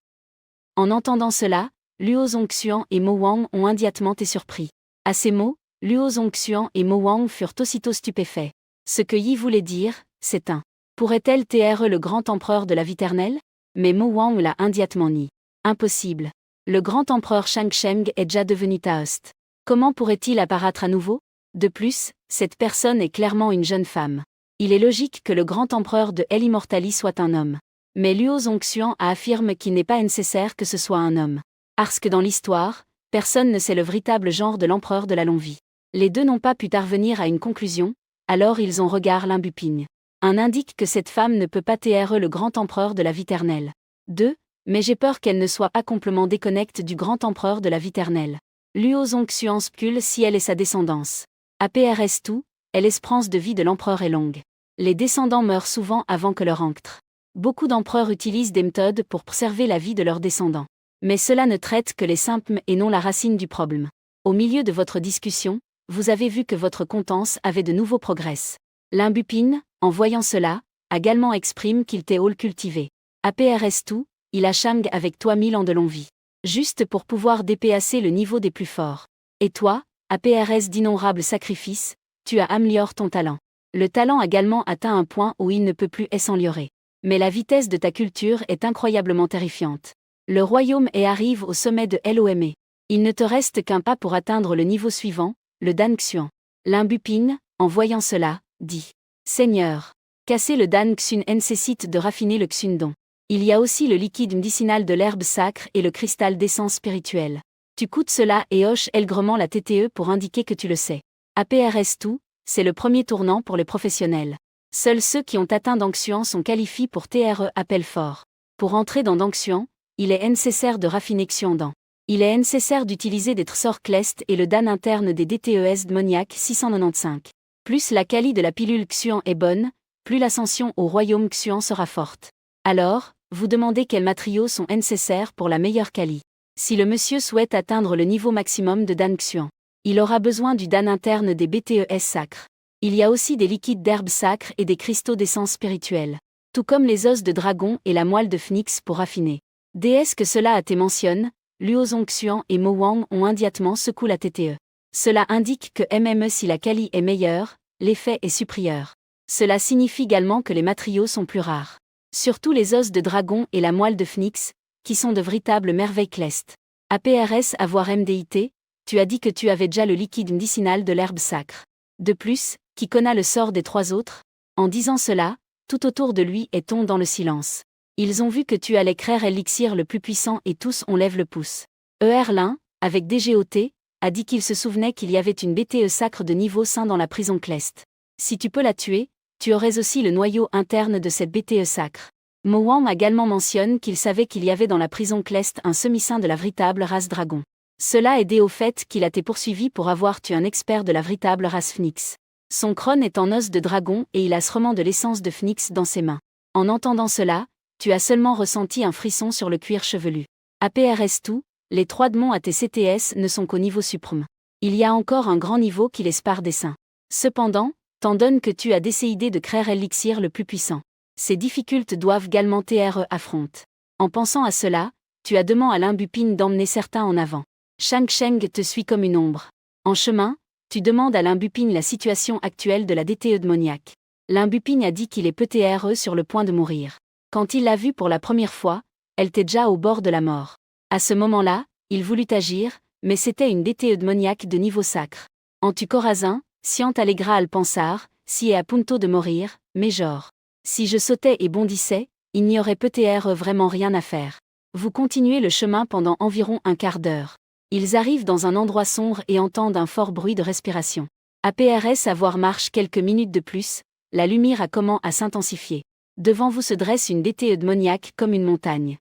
En entendant cela, Luo Zongxuan et Mo Wang ont immédiatement été surpris. À ces mots, Luo Zongxuan et Mo Wang furent aussitôt stupéfaits. Ce que Yi voulait dire, c'est un. Pourrait-elle être le grand empereur de la vie éternelle? Mais Mo Wang l'a immédiatement nié. Impossible. Le grand empereur Shang-Sheng est déjà devenu Taoist. Comment pourrait-il apparaître à nouveau? De plus, cette personne est clairement une jeune femme. Il est logique que le grand empereur de El Immortali soit un homme. Mais Luo Zongxuan affirme qu'il n'est pas nécessaire que ce soit un homme. Parce que dans l'histoire, personne ne sait le véritable genre de l'empereur de la longue vie. Les 2 n'ont pas pu parvenir à une conclusion, alors ils ont regardé l'imbupigne. Un indique que cette femme ne peut pas être le grand empereur de la vie éternelle. 2. Mais j'ai peur qu'elle ne soit pas complètement déconnectée du grand empereur de la vie éternelle. Luo Zongxuan spécule si elle est sa descendance. APRS tout, l'espérance de vie de l'empereur est longue. Les descendants meurent souvent avant que leur anctre. Beaucoup d'empereurs utilisent des méthodes pour préserver la vie de leurs descendants. Mais cela ne traite que les symptômes et non la racine du problème. Au milieu de votre discussion, vous avez vu que votre contence avait de nouveaux progrès. L'imbupine, en voyant cela, également exprime qu'il t'est all cultivé. APRS tout, il a Shang avec toi 1000 ans de longue vie. Juste pour pouvoir dépasser le niveau des plus forts. Et toi, APRS d'innombrables sacrifices, tu as amélioré ton talent. Le talent également atteint un point où il ne peut plus s'améliorer. Mais la vitesse de ta culture est incroyablement terrifiante. Le royaume arrive au sommet de l'OME. Il ne te reste qu'un pas pour atteindre le niveau suivant, le Dan Xuan. L'imbupine, en voyant cela, dit. Seigneur, casser le Dan Xun nécessite de raffiner le Xundon. Il y a aussi le liquide médicinal de l'herbe sacre et le cristal d'essence spirituelle. Tu coûtes cela et hoche aigrement la TTE pour indiquer que tu le sais. APRS2, c'est le premier tournant pour les professionnels. Seuls ceux qui ont atteint Dangxuan sont qualifiés pour TRE appel fort. Pour entrer dans Dangxuan, il est nécessaire de raffiner Xiandan. Il est nécessaire d'utiliser des Tsor Clest et le DAN interne des DTES Demoniac 695. Plus la quali de la pilule Xuan est bonne, plus l'ascension au royaume Xuan sera forte. Alors, vous demandez quels matériaux sont nécessaires pour la meilleure quali. Si le monsieur souhaite atteindre le niveau maximum de Dan Xuan, il aura besoin du DAN interne des BTES sacres. Il y a aussi des liquides d'herbes sacres et des cristaux d'essence spirituelle. Tout comme les os de dragon et la moelle de phénix pour raffiner. Déesse que cela a été mentionne, Luo Zongxuan et Mo Wang ont immédiatement secoué la TTE. Cela indique que MME si la quali est meilleure, l'effet est supérieur. Cela signifie également que les matériaux sont plus rares. Surtout les os de dragon et la moelle de phénix, qui sont de véritables merveilles clestes. APRS avoir MDIT, tu as dit que tu avais déjà le liquide médicinal de l'herbe sacre. De plus, qui connaît le sort des trois autres? En disant cela, tout autour de lui est tombé dans le silence. Ils ont vu que tu allais créer l'élixir le plus puissant et tous on lève le pouce. Lin, avec DGOT, a dit qu'il se souvenait qu'il y avait une BTE sacre de niveau 5 dans la prison Clest. Si tu peux la tuer, tu aurais aussi le noyau interne de cette BTE sacre. Mo Wang également mentionne qu'il savait qu'il y avait dans la prison Clest un semi-saint de la véritable race dragon. Cela aidé au fait qu'il a été poursuivi pour avoir tué un expert de la véritable race Phoenix. Son crâne est en os de dragon et il a sûrement de l'essence de Phoenix dans ses mains. En entendant cela, tu as seulement ressenti un frisson sur le cuir chevelu. APRS2, les trois démons ATCTS ne sont qu'au niveau suprême. Il y a encore un grand niveau qui les sépare des saints. Cependant, t'en donne que tu as décidé de créer l'élixir le plus puissant. Ces difficultés doivent également TRE affronter. En pensant à cela, tu as demandé à Limbupine d'emmener certains en avant. Shang Sheng te suit comme une ombre. En chemin, tu demandes à Limbupine la situation actuelle de la DTE démoniaque. Limbupine a dit qu'il est peut-être sur le point de mourir. Quand il l'a vue pour la première fois, elle était déjà au bord de la mort. À ce moment-là, il voulut agir, mais c'était une DTE démoniaque de niveau sacre. En tu Corazin, Siant Allegra al pensar, si est à punto de mourir, mais genre. Si je sautais et bondissais, il n'y aurait peut-être vraiment rien à faire. Vous continuez le chemin pendant environ un quart d'heure. Ils arrivent dans un endroit sombre et entendent un fort bruit de respiration. APRS avoir marche quelques minutes de plus, la lumière a comment à s'intensifier. Devant vous se dresse une DTE démoniaque comme une montagne.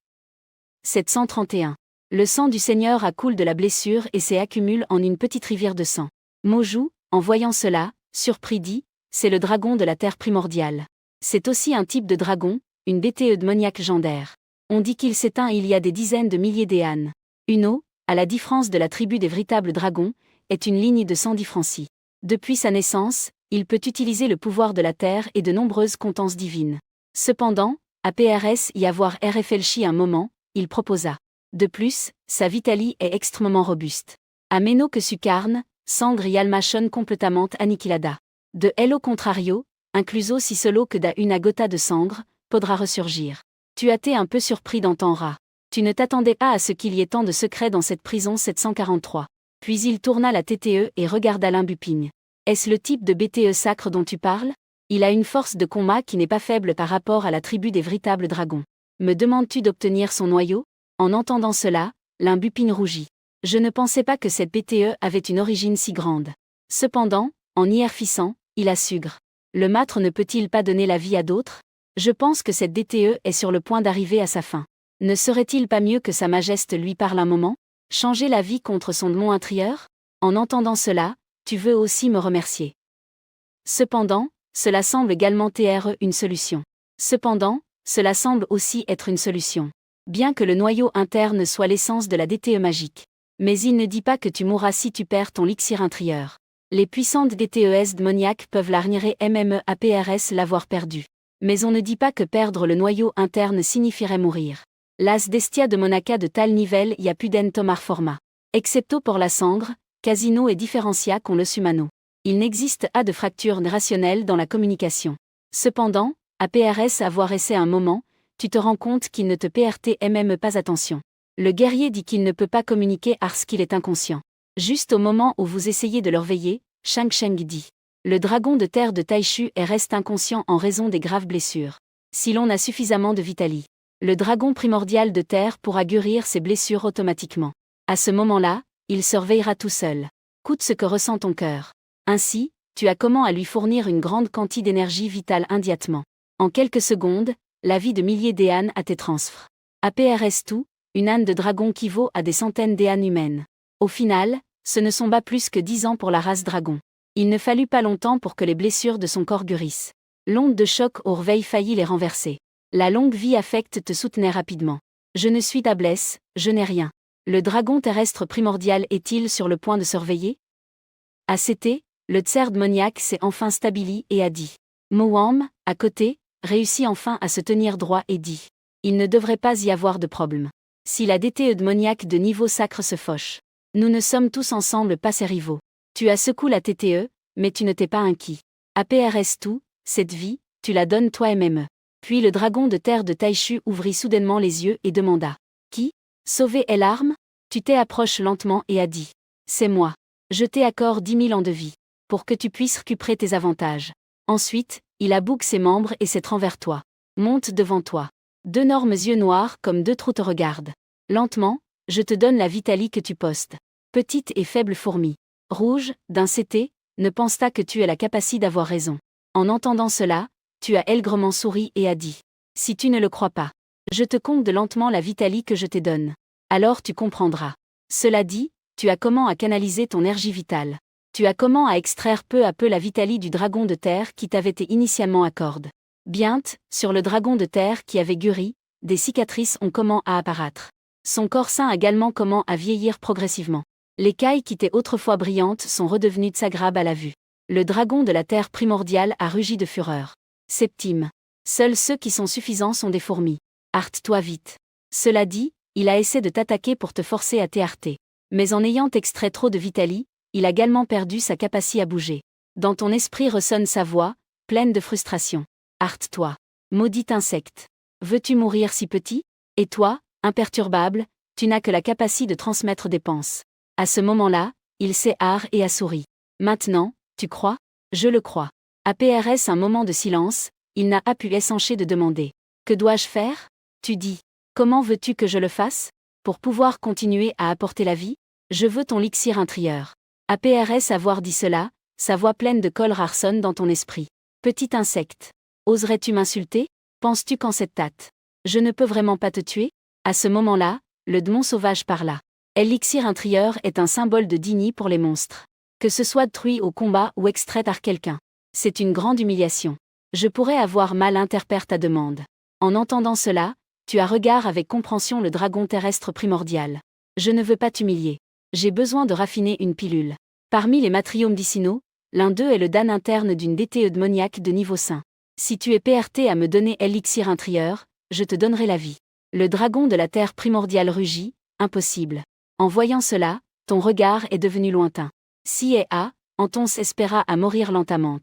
731. Le sang du Seigneur accoule de la blessure et s'accumule en une petite rivière de sang. Moju, en voyant cela, surpris dit, c'est le dragon de la terre primordiale. C'est aussi un type de dragon, une DTE démoniaque légendaire. On dit qu'il s'éteint il y a des dizaines de milliers d'éans. Uno, à la différence de la tribu des véritables dragons, est une ligne de sang différenciée. Depuis sa naissance, il peut utiliser le pouvoir de la terre et de nombreuses compétences divines. Cependant, APRS y avoir réfléchi un moment, il proposa. De plus, sa vitalie est extrêmement robuste. Ameno que su carne, sangre y almachon complètement aniquilada. De hello contrario, incluso si solo que da una gota de sangre, podra ressurgir. Tu as été un peu surpris d'entendre. Tu ne t'attendais pas à ce qu'il y ait tant de secrets dans cette prison 743. Puis il tourna la TTE et regarda Limbupine. Est-ce le type de BTE sacre dont tu parles? Il a une force de combat qui n'est pas faible par rapport à la tribu des véritables dragons. Me demandes-tu d'obtenir son noyau? En entendant cela, Limbupine rougit. Je ne pensais pas que cette BTE avait une origine si grande. Cependant, en y réfléchissant, il assure. Le maître ne peut-il pas donner la vie à d'autres? Je pense que cette DTE est sur le point d'arriver à sa fin. Ne serait-il pas mieux que Sa Majesté lui parle un moment? Changer la vie contre son démon intérieur? En entendant cela, tu veux aussi me remercier. Cependant, cela semble également être une solution. Cependant, cela semble aussi être une solution. Bien que le noyau interne soit l'essence de la DTE magique. Mais il ne dit pas que tu mourras si tu perds ton elixir intérieur. Les puissantes DTES démoniaques peuvent l'arnirer MME APRS l'avoir perdu. Mais on ne dit pas que perdre le noyau interne signifierait mourir. Las destia de Monaca de tal nivel y a puden tomar forma. Excepto pour la sangre, casino et différencia con le sumano. Il n'existe pas de fracture rationnelle dans la communication. Cependant, APRS avoir essayé un moment, tu te rends compte qu'il ne te PRT même pas attention. Le guerrier dit qu'il ne peut pas communiquer parce qu'il est inconscient. Juste au moment où vous essayez de le réveiller, Shang Sheng dit. Le dragon de terre de Taishu reste inconscient en raison des graves blessures. Si l'on a suffisamment de vitalie, le dragon primordial de terre pourra guérir ses blessures automatiquement. À ce moment-là, il surveillera tout seul. Coûte ce que ressent ton cœur. Ainsi, tu as comment à lui fournir une grande quantité d'énergie vitale immédiatement. En quelques secondes, la vie de milliers d'Ean a été transférée. APRS tout, une âne de dragon qui vaut à des centaines d'Ean humaines. Au final, ce ne sont pas plus que 10 ans pour la race dragon. Il ne fallut pas longtemps pour que les blessures de son corps guérissent. L'onde de choc au réveil faillit les renverser. La longue vie affecte te soutenait rapidement. Je ne suis ta blesse, je n'ai rien. Le dragon terrestre primordial est-il sur le point de se réveiller? ACT, le tsar démoniaque s'est enfin stabilisé et a dit. Mowam, à côté, réussit enfin à se tenir droit et dit. Il ne devrait pas y avoir de problème. Si la DTE démoniaque de niveau sacre se fauche. Nous ne sommes tous ensemble pas ses rivaux. Tu as secoué la TTE, mais tu ne t'es pas inquiet. APRS tout, cette vie, tu la donnes toi-même. Puis le dragon de terre de Taishu ouvrit soudainement les yeux et demanda. Qui? Sauver est l'arme? Tu t'es approché lentement et a dit. C'est moi. Je t'accorde 10 000 ans de vie. Pour que tu puisses récupérer tes avantages. Ensuite, il abouque ses membres et s'étend vers toi. Monte devant toi. D'énormes yeux noirs comme deux trous te regardent. Lentement, je te donne la vitalie que tu postes. Petite et faible fourmi. Rouge, d'un CT, ne pense pas que tu aies la capacité d'avoir raison. En entendant cela, tu as aigrement souri et a dit. Si tu ne le crois pas, je te compte lentement la vitalie que je te donne. Alors tu comprendras. Cela dit, tu as comment à canaliser ton énergie vitale. Tu as comment à extraire peu à peu la vitalie du dragon de terre qui t'avait été initialement accorde. Bientôt, sur le dragon de terre qui avait guéri, des cicatrices ont comment à apparaître. Son corps sain a également comment à vieillir progressivement. Les cailles qui étaient autrefois brillantes sont redevenues agréables à la vue. Le dragon de la terre primordiale a rugi de fureur. Septime. Seuls ceux qui sont suffisants sont des fourmis. Harte-toi vite. Cela dit, il a essayé de t'attaquer pour te forcer à t'arrêter. Mais en ayant extrait trop de vitalie, il a également perdu sa capacité à bouger. Dans ton esprit ressonne sa voix, pleine de frustration. Harte-toi. Maudit insecte. Veux-tu mourir si petit? Et toi, imperturbable, tu n'as que la capacité de transmettre des pensées. À ce moment-là, il s'est hâre et a souri. Maintenant, tu crois? Je le crois. APRS un moment de silence, il n'a pas pu s'empêcher de demander. Que dois-je faire? Tu dis. Comment veux-tu que je le fasse? Pour pouvoir continuer à apporter la vie? Je veux ton elixir intérieur. APRS avoir dit cela, sa voix pleine de colère ressonne dans ton esprit. Petit insecte. Oserais-tu m'insulter? Penses-tu qu'en cette tâte, je ne peux vraiment pas te tuer? À ce moment-là, le démon sauvage parla. L'élixir intérieur est un symbole de dignité pour les monstres. Que ce soit détruit au combat ou extrait par quelqu'un. C'est une grande humiliation. Je pourrais avoir mal interprété ta demande. En entendant cela, tu as regard avec compréhension le dragon terrestre primordial. Je ne veux pas t'humilier. J'ai besoin de raffiner une pilule. Parmi les matriomes dicinaux, l'un d'eux est le dan interne d'une DTE démoniaque de niveau 5. Si tu es PRT à me donner l'élixir intérieur, je te donnerai la vie. Le dragon de la terre primordiale rugit, impossible. En voyant cela, ton regard est devenu lointain. Si et a, Antons espéra à mourir lentement.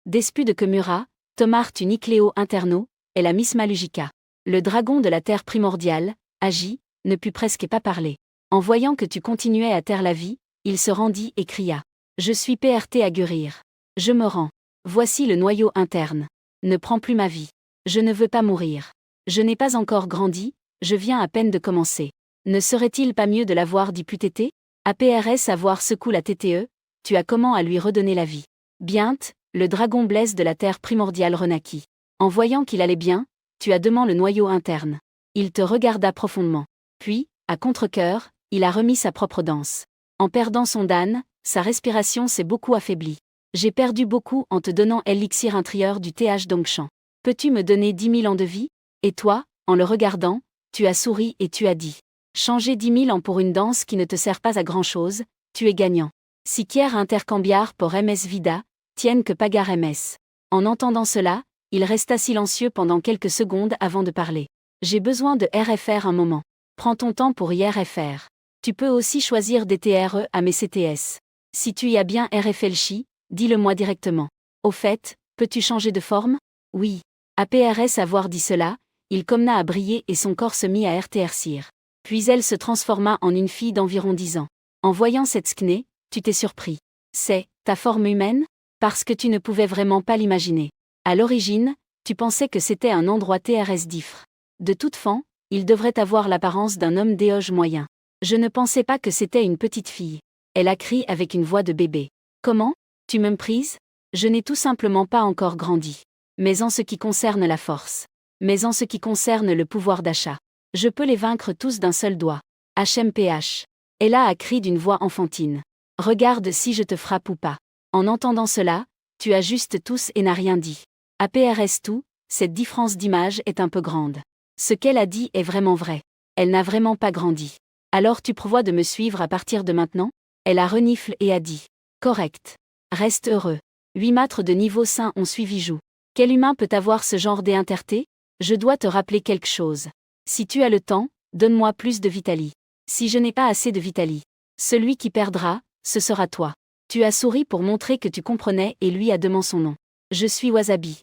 Desput de Kemura, Tomar tu Nicléo interno, et la Miss Malugica. Le dragon de la terre primordiale, agit, ne put presque pas parler. En voyant que tu continuais à taire la vie, il se rendit et cria. Je suis PRT à guérir. Je me rends. Voici le noyau interne. Ne prends plus ma vie. Je ne veux pas mourir. Je n'ai pas encore grandi, je viens à peine de commencer. Ne serait-il pas mieux de l'avoir dit plus tété? APRS avoir secoué la TTE, tu as comment à lui redonner la vie. Bientôt, le dragon blesse de la terre primordiale renaquit. En voyant qu'il allait bien, tu as demandé le noyau interne. Il te regarda profondément. Puis, à contre-cœur, il a remis sa propre danse. En perdant son dan, sa respiration s'est beaucoup affaiblie. J'ai perdu beaucoup en te donnant l'élixir intérieur du TH Dongshan. Peux-tu me donner 10 000 ans de vie? Et toi, en le regardant, tu as souri et tu as dit. Changer 10 000 ans pour une danse qui ne te sert pas à grand-chose, tu es gagnant. Si Kier intercambiar pour MS Vida, tienne que pagar MS. En entendant cela, il resta silencieux pendant quelques secondes avant de parler. J'ai besoin de RFR un moment. Prends ton temps pour IRFR. Tu peux aussi choisir des TRE à mes CTS. Si tu y as bien RFLchi, dis-le-moi directement. Au fait, peux-tu changer de forme? Oui. APRS avoir dit cela, il commença à briller et son corps se mit à RTRcir. Puis elle se transforma en une fille d'environ 10 ans. En voyant cette skné, tu t'es surpris. C'est ta forme humaine? Parce que tu ne pouvais vraiment pas l'imaginer. À l'origine, tu pensais que c'était un endroit TRS diffre. De toute façon, il devrait avoir l'apparence d'un homme déoge moyen. Je ne pensais pas que c'était une petite fille. Elle a crié avec une voix de bébé. Comment? Tu me méprises? Je n'ai tout simplement pas encore grandi. Mais en ce qui concerne la force. Mais en ce qui concerne le pouvoir d'achat. Je peux les vaincre tous d'un seul doigt. HMPH. Ella a crié d'une voix enfantine. Regarde si je te frappe ou pas. En entendant cela, tu ajustes tous et n'as rien dit. APRS tout, cette différence d'image est un peu grande. Ce qu'elle a dit est vraiment vrai. Elle n'a vraiment pas grandi. Alors tu prévois de me suivre à partir de maintenant? Elle a reniflé et a dit. Correct. Reste heureux. 8 mâtres de niveau sain ont suivi Jou. Quel humain peut avoir ce genre d'interté? Je dois te rappeler quelque chose. Si tu as le temps, donne-moi plus de Vitali. Si je n'ai pas assez de Vitali, celui qui perdra, ce sera toi. Tu as souri pour montrer que tu comprenais et lui a demandé son nom. Je suis Wasabi.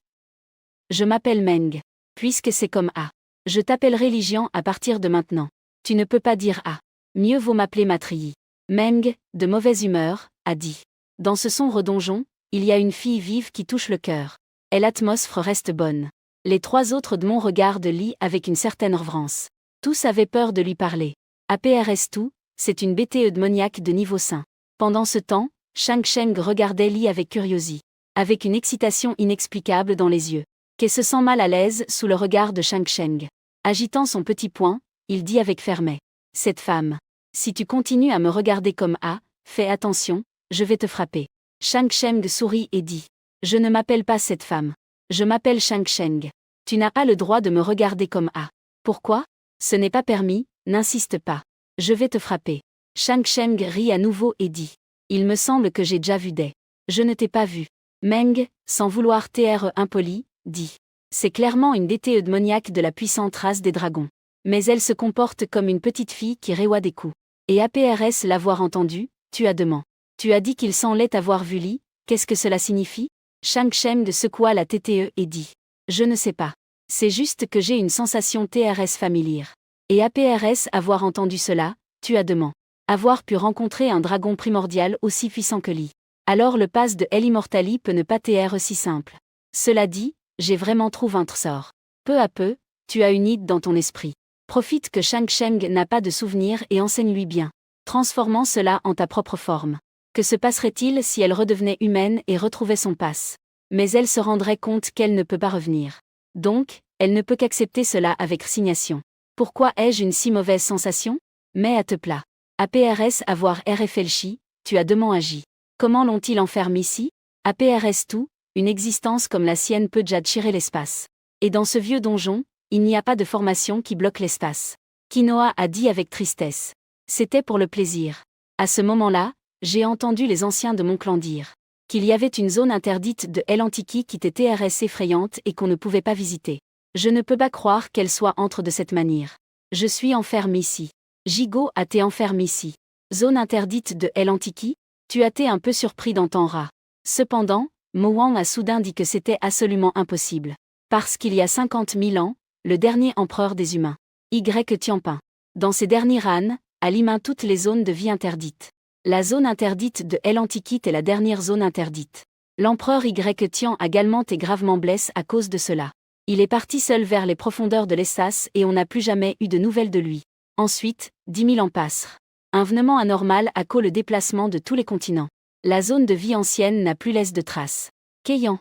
Je m'appelle Meng. Puisque c'est comme A. Je t'appellerai Ligian à partir de maintenant. Tu ne peux pas dire A. Mieux vaut m'appeler Matriyi. Meng, de mauvaise humeur, a dit. Dans ce sombre donjon, il y a une fille vive qui touche le cœur. Et l'atmosphère reste bonne. Les 3 autres de mon regardent Li avec une certaine reverence. Tous avaient peur de lui parler. APRS tout, c'est une BTE démoniaque de niveau 5. Pendant ce temps, Shang Sheng regardait Li avec curiosité. Avec une excitation inexplicable dans les yeux. Qu'elle se sent mal à l'aise sous le regard de Shang Sheng. Agitant son petit poing, il dit avec fermeté. Cette femme. Si tu continues à me regarder comme A, fais attention, je vais te frapper. Shang Sheng sourit et dit. Je ne m'appelle pas cette femme. Je m'appelle Shang Sheng. Tu n'as pas le droit de me regarder comme A. Pourquoi? Ce n'est pas permis, n'insiste pas. Je vais te frapper. Shang Sheng rit à nouveau et dit. Il me semble que j'ai déjà vu des. Je ne t'ai pas vu. Meng, sans vouloir être impoli, dit. C'est clairement une DTE démoniaque de la puissante race des dragons. Mais elle se comporte comme une petite fille qui reçoit des coups. Et APRS l'avoir entendu, tu as demandé. Tu as dit qu'il semblait avoir vu Li, qu'est-ce que cela signifie? Shang Sheng secoua la TTE et dit. Je ne sais pas. C'est juste que j'ai une sensation TRS familière. Et APRS avoir entendu cela, tu as demandé. Avoir pu rencontrer un dragon primordial aussi puissant que Li. Alors le pass de El Immortali peut ne pas être si simple. Cela dit, j'ai vraiment trouvé un trésor. Peu à peu, tu as une idée dans ton esprit. Profite que Shang Sheng n'a pas de souvenir et enseigne-lui bien. Transformant cela en ta propre forme. Que se passerait-il si elle redevenait humaine et retrouvait son pass? Mais elle se rendrait compte qu'elle ne peut pas revenir. Donc, elle ne peut qu'accepter cela avec résignation. Pourquoi ai-je une si mauvaise sensation? Mais à te plat. APRS avoir réfléchi, tu as demandé agi. Comment l'ont-ils enfermé ici? APRS tout, une existence comme la sienne peut déjà tirer l'espace. Et dans ce vieux donjon, il n'y a pas de formation qui bloque l'espace. Kinoa a dit avec tristesse. C'était pour le plaisir. À ce moment-là, j'ai entendu les anciens de mon clan dire qu'il y avait une zone interdite de El Antiki qui était TRS effrayante et qu'on ne pouvait pas visiter. Je ne peux pas croire qu'elle soit entre de cette manière. Je suis enfermé ici. Jigo a été enfermé ici. Zone interdite de El Antiki? Tu as été un peu surpris d'entendre. Cependant, Mo Wang a soudain dit que c'était absolument impossible. Parce qu'il y a 50 000 ans, le dernier empereur des humains, Y Tianping, dans ses derniers ânes, a limé toutes les zones de vie interdites. La zone interdite de El Antiquit est la dernière zone interdite. L'empereur Y Tian a également été gravement blessé à cause de cela. Il est parti seul vers les profondeurs de l'espace et on n'a plus jamais eu de nouvelles de lui. Ensuite, 10 000 ans passent. Un événement anormal a causé le déplacement de tous les continents. La zone de vie ancienne n'a plus laissé de traces. Keyan.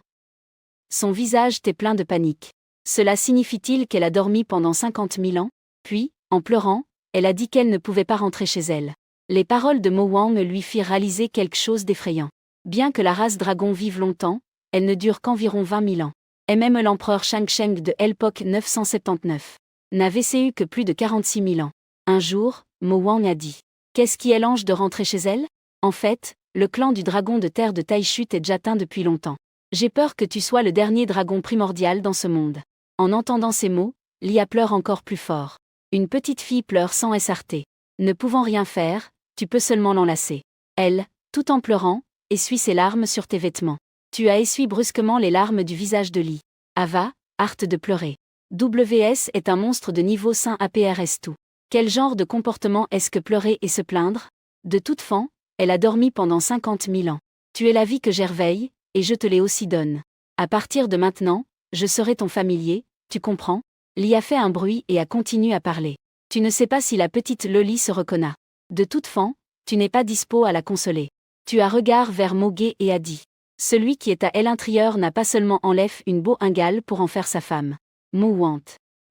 Son visage était plein de panique. Cela signifie-t-il qu'elle a dormi pendant 50 000 ans? Puis, en pleurant, elle a dit qu'elle ne pouvait pas rentrer chez elle. Les paroles de Mo Wang lui firent réaliser quelque chose d'effrayant. Bien que la race dragon vive longtemps, elle ne dure qu'environ 20 000 ans. Et même l'empereur Shang Sheng de l'époque 979 n'avait eu que plus de 46 000 ans. Un jour, Mo Wang a dit. Qu'est-ce qui est l'ange de rentrer chez elle? En fait, le clan du dragon de terre de Taïchut est déjà atteint depuis longtemps. J'ai peur que tu sois le dernier dragon primordial dans ce monde. En entendant ces mots, Lia pleure encore plus fort. Une petite fille pleure sans SRT. Ne pouvant rien faire, tu peux seulement l'enlacer. Elle, tout en pleurant, essuie ses larmes sur tes vêtements. Tu as essuyé brusquement les larmes du visage de Li. Ava, hâte de pleurer. WS est un monstre de niveau 5 APRS tout. Quel genre de comportement est-ce que pleurer et se plaindre? De toute façon, elle a dormi pendant 50 000 ans. Tu es la vie que j'éveille, et je te l'ai aussi donne. À partir de maintenant, je serai ton familier, tu comprends? Li a fait un bruit et a continué à parler. Tu ne sais pas si la petite Loli se reconnaît. De toute façon, tu n'es pas dispo à la consoler. Tu as regard vers Mogué et a dit. Celui qui est à elle intérieur n'a pas seulement enlève une beau ingale pour en faire sa femme. Mouant.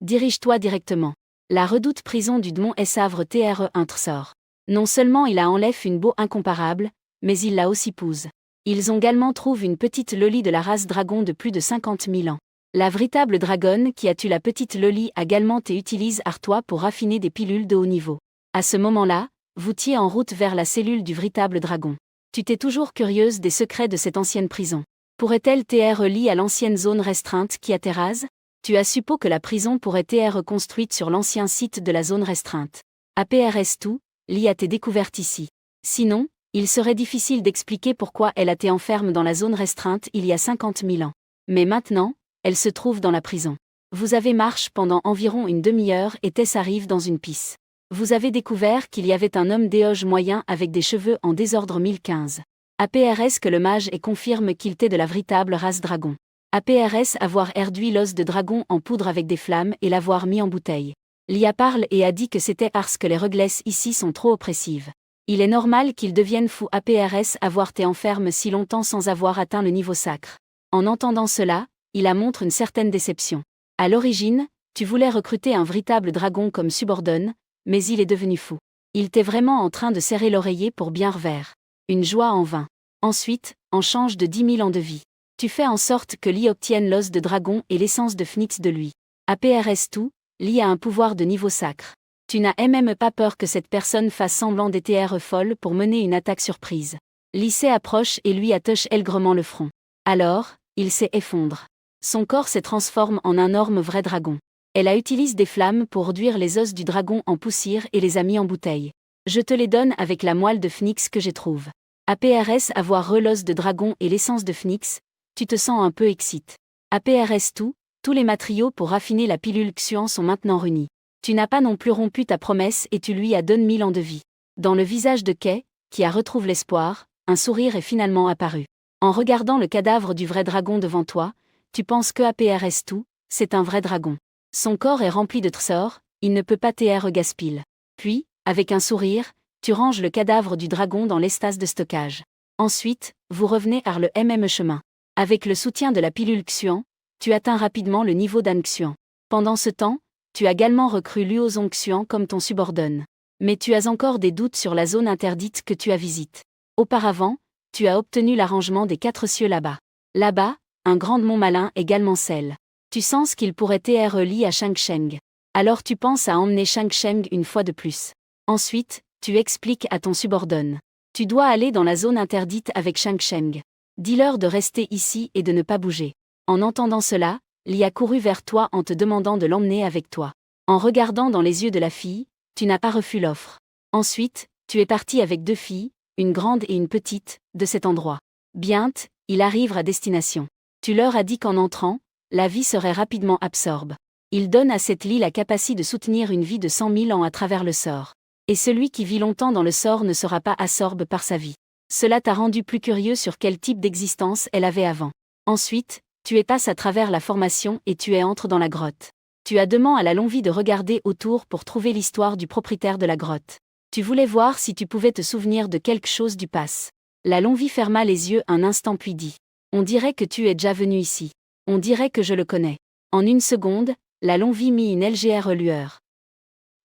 Dirige-toi directement. La redoute prison du Dmon Essavre Tre Intressor. Non seulement il a enlève une beau incomparable, mais il l'a aussi pousse. Ils ont également trouvé une petite Loli de la race dragon de plus de 50 000 ans. La véritable dragonne qui a tué la petite Loli a également et utilise Artois pour raffiner des pilules de haut niveau. À ce moment-là, vous tiez en route vers la cellule du véritable dragon. Tu t'es toujours curieuse des secrets de cette ancienne prison. Pourrait-elle être liée à l'ancienne zone restreinte qui a terrase? Tu as suppos que la prison pourrait être reconstruite sur l'ancien site de la zone restreinte. APRS tout, lié à tes découvertes ici. Sinon, il serait difficile d'expliquer pourquoi elle a été enfermée dans la zone restreinte il y a 50 000 ans. Mais maintenant, elle se trouve dans la prison. Vous avez marché pendant environ une demi-heure et Tess arrive dans une pisse. Vous avez découvert qu'il y avait un homme d'éoge moyen avec des cheveux en désordre 1015. APRS que le mage et confirme qu'il était de la véritable race dragon. APRS avoir erduit l'os de dragon en poudre avec des flammes et l'avoir mis en bouteille. Lia parle et a dit que c'était parce que les reglesses ici sont trop oppressives. Il est normal qu'il devienne fou. APRS avoir été enfermé si longtemps sans avoir atteint le niveau sacre. En entendant cela, il a montré une certaine déception. À l'origine, tu voulais recruter un véritable dragon comme subordonne, mais il est devenu fou. Il était vraiment en train de serrer l'oreiller pour bien revers. Une joie en vain. Ensuite, en change de 10 000 ans de vie. Tu fais en sorte que Lee obtienne l'os de dragon et l'essence de phénix de lui. APRS tout, Lee a un pouvoir de niveau sacre. Tu n'as même pas peur que cette personne fasse semblant d'être folle pour mener une attaque surprise. Lee s'approche et lui attache aigrement le front. Alors, il s'effondre. Son corps se transforme en un énorme vrai dragon. Elle a utilisé des flammes pour réduire les os du dragon en poussière et les a mis en bouteille. Je te les donne avec la moelle de phénix que je trouve. APRS avoir l'os de dragon et l'essence de phénix, tu te sens un peu excité. APRS tout, tous les matériaux pour raffiner la pilule Xuan sont maintenant réunis. Tu n'as pas non plus rompu ta promesse et tu lui as donné 1000 ans de vie. Dans le visage de Kay, qui a retrouvé l'espoir, un sourire est finalement apparu. En regardant le cadavre du vrai dragon devant toi, tu penses que APRS tout, c'est un vrai dragon. Son corps est rempli de trésors, il ne peut pas t'être gaspille. Puis, avec un sourire, tu ranges le cadavre du dragon dans l'espace de stockage. Ensuite, vous revenez par le même chemin. Avec le soutien de la pilule Xuan, tu atteins rapidement le niveau d'An Xuan. Pendant ce temps, tu as également recru Luozong Xuan comme ton subordonne. Mais tu as encore des doutes sur la zone interdite que tu as visite. Auparavant, tu as obtenu l'arrangement des 4 cieux là-bas. Là-bas, un grand mont malin également scelle. Tu sens qu'il pourrait être lié à Shang Sheng. Alors tu penses à emmener Shang Sheng une fois de plus. Ensuite, tu expliques à ton subordonne. Tu dois aller dans la zone interdite avec Shang Sheng. Dis-leur de rester ici et de ne pas bouger. En entendant cela, Li a couru vers toi en te demandant de l'emmener avec toi. En regardant dans les yeux de la fille, tu n'as pas refusé l'offre. Ensuite, tu es parti avec 2 filles, une grande et une petite, de cet endroit. Bientôt, il arrive à destination. Tu leur as dit qu'en entrant, la vie serait rapidement absorbe. Il donne à cette lit la capacité de soutenir une vie de 100 000 ans à travers le sort. Et celui qui vit longtemps dans le sort ne sera pas absorbé par sa vie. Cela t'a rendu plus curieux sur quel type d'existence elle avait avant. Ensuite, tu es passe à travers la formation et tu entres dans la grotte. Tu as demandé à la longue vie de regarder autour pour trouver l'histoire du propriétaire de la grotte. Tu voulais voir si tu pouvais te souvenir de quelque chose du passé. La longue vie ferma les yeux un instant puis dit. On dirait que tu es déjà venu ici. On dirait que je le connais. En une seconde, la longue vie mit une légère lueur.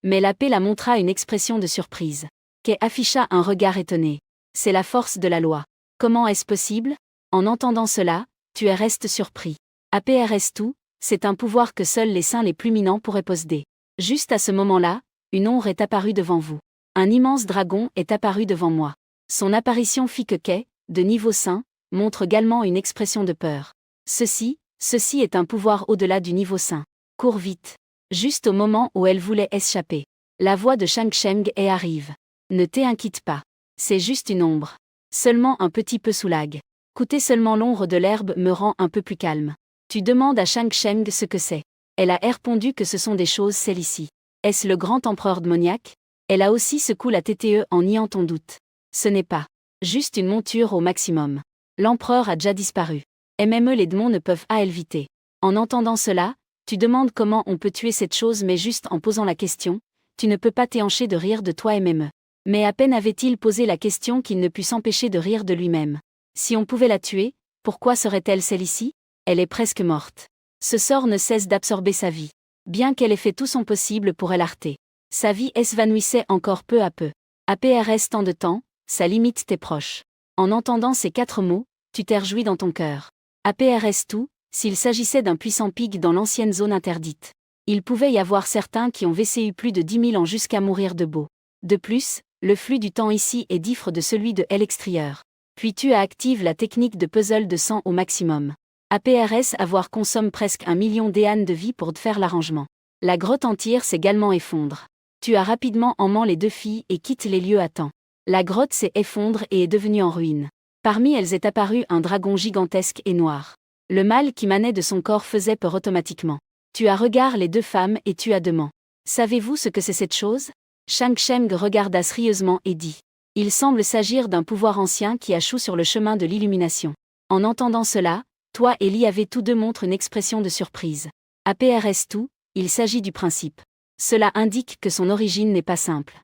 Mais la paix la montra une expression de surprise. Kay afficha un regard étonné. C'est la force de la loi. Comment est-ce possible? En entendant cela, tu es resté surpris. APRS tout, c'est un pouvoir que seuls les saints les plus minants pourraient posséder. Juste à ce moment-là, une ombre est apparue devant vous. Un immense dragon est apparu devant moi. Son apparition fit que Kay, de niveau saint, montre également une expression de peur. Ceci est un pouvoir au-delà du niveau saint. Cours vite. Juste au moment où elle voulait échapper. La voix de Shang Sheng arrive. Ne t'inquiète pas. C'est juste une ombre. Seulement un petit peu soulague. Écouter seulement l'ombre de l'herbe me rend un peu plus calme. Tu demandes à Shang Sheng ce que c'est. Elle a répondu que ce sont des choses celles ici. Est-ce le grand empereur démoniaque? Elle a aussi secoué la tête en niant ton doute. Ce n'est pas juste une monture au maximum. L'empereur a déjà disparu. Et même les démons ne peuvent pas l'éviter. En entendant cela, tu demandes comment on peut tuer cette chose mais juste en posant la question, tu ne peux pas t'empêcher de rire de toi et même. Mais à peine avait-il posé la question qu'il ne put s'empêcher de rire de lui-même. Si on pouvait la tuer, Pourquoi serait-elle celle-ci? Elle est presque morte. Ce sort ne cesse d'absorber sa vie. Bien qu'elle ait fait tout son possible pour l'arrêter. Sa vie s'évanouissait encore peu à peu. APRS tant de temps, ça limite tes proches. En entendant ces 4 mots, tu t'es réjoui dans ton cœur. APRS tout, s'il s'agissait d'un puissant pic dans l'ancienne zone interdite. Il pouvait y avoir certains qui ont vécu plus de 10 000 ans jusqu'à mourir de beau. De plus, le flux du temps ici est différent de celui de l'extérieur. Puis tu actives la technique de puzzle de sang au maximum. APRS avoir consomme presque 1 million d'EAN de vie pour faire l'arrangement. La grotte entière s'également effondre. Tu as rapidement emmené les 2 filles et quitte les lieux à temps. La grotte s'est effondrée et est devenue en ruine. Parmi elles est apparu un dragon gigantesque et noir. Le mal qui manait de son corps faisait peur automatiquement. Tu as regardé les 2 femmes et tu as demandé. Savez-vous ce que c'est cette chose? Shang Sheng regarda sérieusement et dit. Il semble s'agir d'un pouvoir ancien qui échoue sur le chemin de l'illumination. En entendant cela, toi et Li avez tous deux montré une expression de surprise. APRS tout, il s'agit du principe. Cela indique que son origine n'est pas simple.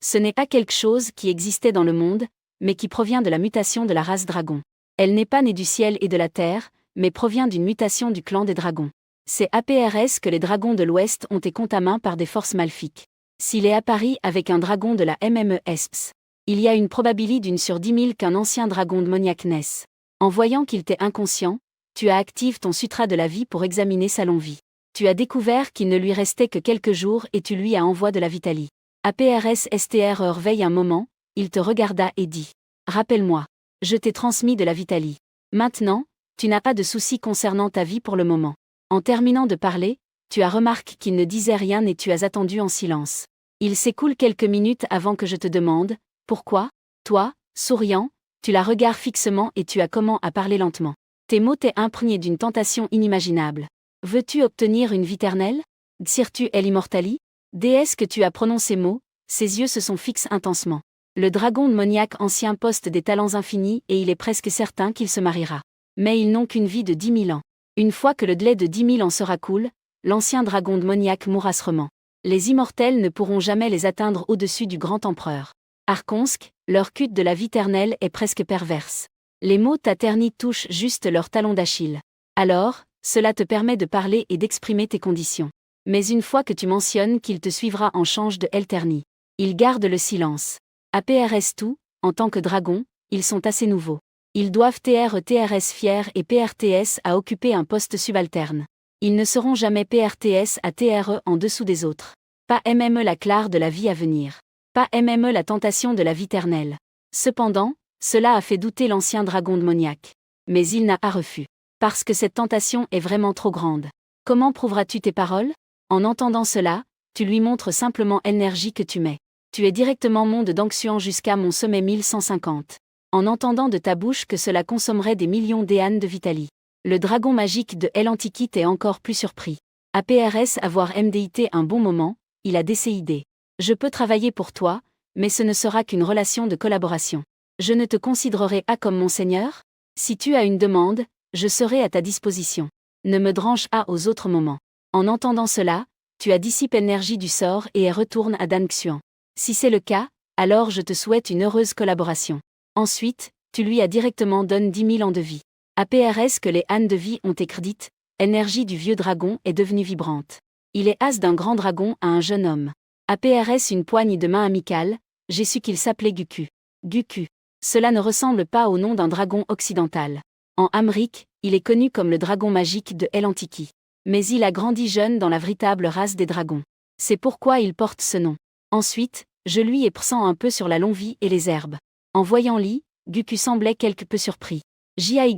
Ce n'est pas quelque chose qui existait dans le monde, mais qui provient de la mutation de la race dragon. Elle n'est pas née du ciel et de la terre, mais provient d'une mutation du clan des dragons. C'est APRS que les dragons de l'Ouest ont été contaminés par des forces maléfiques. S'il est apparu avec un dragon de la MMESPS, il y a une probabilité d'une sur 10 000 qu'un ancien dragon démoniaque naisse. En voyant qu'il t'est inconscient, tu as activé ton sutra de la vie pour examiner sa longue vie. Tu as découvert qu'il ne lui restait que quelques jours et tu lui as envoyé de la vitalie. APRS STR veille un moment, il te regarda et dit. Rappelle-moi, je t'ai transmis de la vitalie. Maintenant, tu n'as pas de soucis concernant ta vie pour le moment. En terminant de parler, tu as remarqué qu'il ne disait rien et tu as attendu en silence. Il s'écoule quelques minutes avant que je te demande, pourquoi? Toi, souriant, tu la regardes fixement et tu as comment à parler lentement. Tes mots t'es imprégné d'une tentation inimaginable. Veux-tu obtenir une vie éternelle? Désires-tu l'immortalité? Déesse que tu as prononcé mots, ses yeux se sont fixés intensement. Le dragon démoniaque ancien poste des talents infinis et il est presque certain qu'il se mariera. Mais ils n'ont qu'une vie de 10 000 ans. Une fois que le délai de 10 000 ans sera cool, l'ancien dragon démoniaque mourra sûrement. Les immortels ne pourront jamais les atteindre au-dessus du grand empereur. Arkonsk, leur culte de la vie éternelle est presque perverse. Les mots taternis touchent juste leur talon d'Achille. Alors, cela te permet de parler et d'exprimer tes conditions. Mais une fois que tu mentionnes qu'il te suivra en change de Elterni, il garde le silence. APRS tout, en tant que dragon, ils sont assez nouveaux. Ils doivent TRS fiers et PRTS à occuper un poste subalterne. Ils ne seront jamais PRTS à TRE en dessous des autres. Pas MME la clare de la vie à venir. Pas MME la tentation de la vie éternelle. Cependant, cela a fait douter l'ancien dragon démoniaque. Mais il n'a pas refus. Parce que cette tentation est vraiment trop grande. Comment prouveras-tu tes paroles? En entendant cela, tu lui montres simplement l'énergie que tu mets. Tu es directement monde d'onction jusqu'à mon sommet 1150. En entendant de ta bouche que cela consommerait des millions d'EAN de Vitalie. Le dragon magique de l'Antiquité est encore plus surpris. APRS avoir MDIT un bon moment, il a décidé. Je peux travailler pour toi, mais ce ne sera qu'une relation de collaboration. Je ne te considérerai pas comme mon seigneur? Si tu as une demande, je serai à ta disposition. Ne me dérange pas aux autres moments. En entendant cela, tu as dissipé l'énergie du sort et retourne à Dan Xuan. Si c'est le cas, alors je te souhaite une heureuse collaboration. Ensuite, tu lui as directement donné 10 000 ans de vie. APRS que les ânes de vie ont écrites, l'énergie du vieux dragon est devenue vibrante. Il est as d'un grand dragon à un jeune homme. APRS une poigne de main amicale, j'ai su qu'il s'appelait Guku. Guku. Cela ne ressemble pas au nom d'un dragon occidental. En Amérique, il est connu comme le dragon magique de l'Antiquité. Mais il a grandi jeune dans la véritable race des dragons. C'est pourquoi il porte ce nom. Ensuite, je lui ai pressant un peu sur la longue vie et les herbes. En voyant Li, Guku semblait quelque peu surpris. JAY,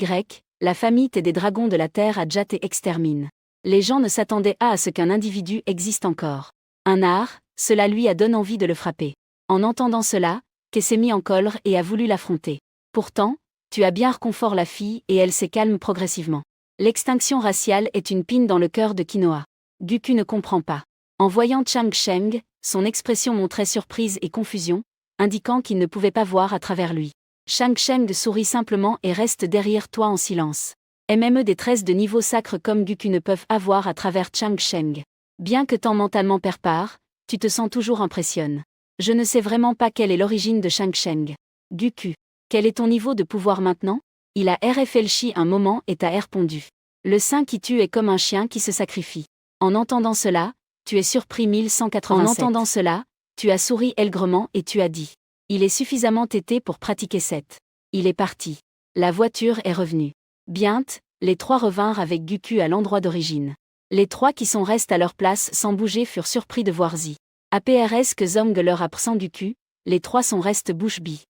la famille des dragons de la Terre a déjà été extermine. Les gens ne s'attendaient pas à ce qu'un individu existe encore. Un art, cela lui a donné envie de le frapper. En entendant cela, Ke s'est mis en colère et a voulu l'affronter. Pourtant, tu as bien réconfort la fille et elle s'est calme progressivement. L'extinction raciale est une pine dans le cœur de Kinoa. Guku ne comprend pas. En voyant Shang Sheng, son expression montrait surprise et confusion, indiquant qu'il ne pouvait pas voir à travers lui. Shang Sheng sourit simplement et reste derrière toi en silence. Même des tresses de niveau sacre comme Guku ne peuvent avoir à travers Shang Sheng. Bien que tant mentalement prépare, tu te sens toujours impressionne. Je ne sais vraiment pas quelle est l'origine de Shang Sheng. Guku, quel est ton niveau de pouvoir maintenant? Il a réfléchi un moment et t'a répondu. Le saint qui tue est comme un chien qui se sacrifie. En entendant cela, tu es surpris 1187. En entendant cela, tu as souri aigrement et tu as dit. Il est suffisamment têté pour pratiquer cette. Il est parti. La voiture est revenue. Bientôt, les trois revinrent avec Guku à l'endroit d'origine. Les trois qui sont restés à leur place sans bouger furent surpris de voir Zi. APRS que Zong leur absent du cul, les trois sont restés bouche bée.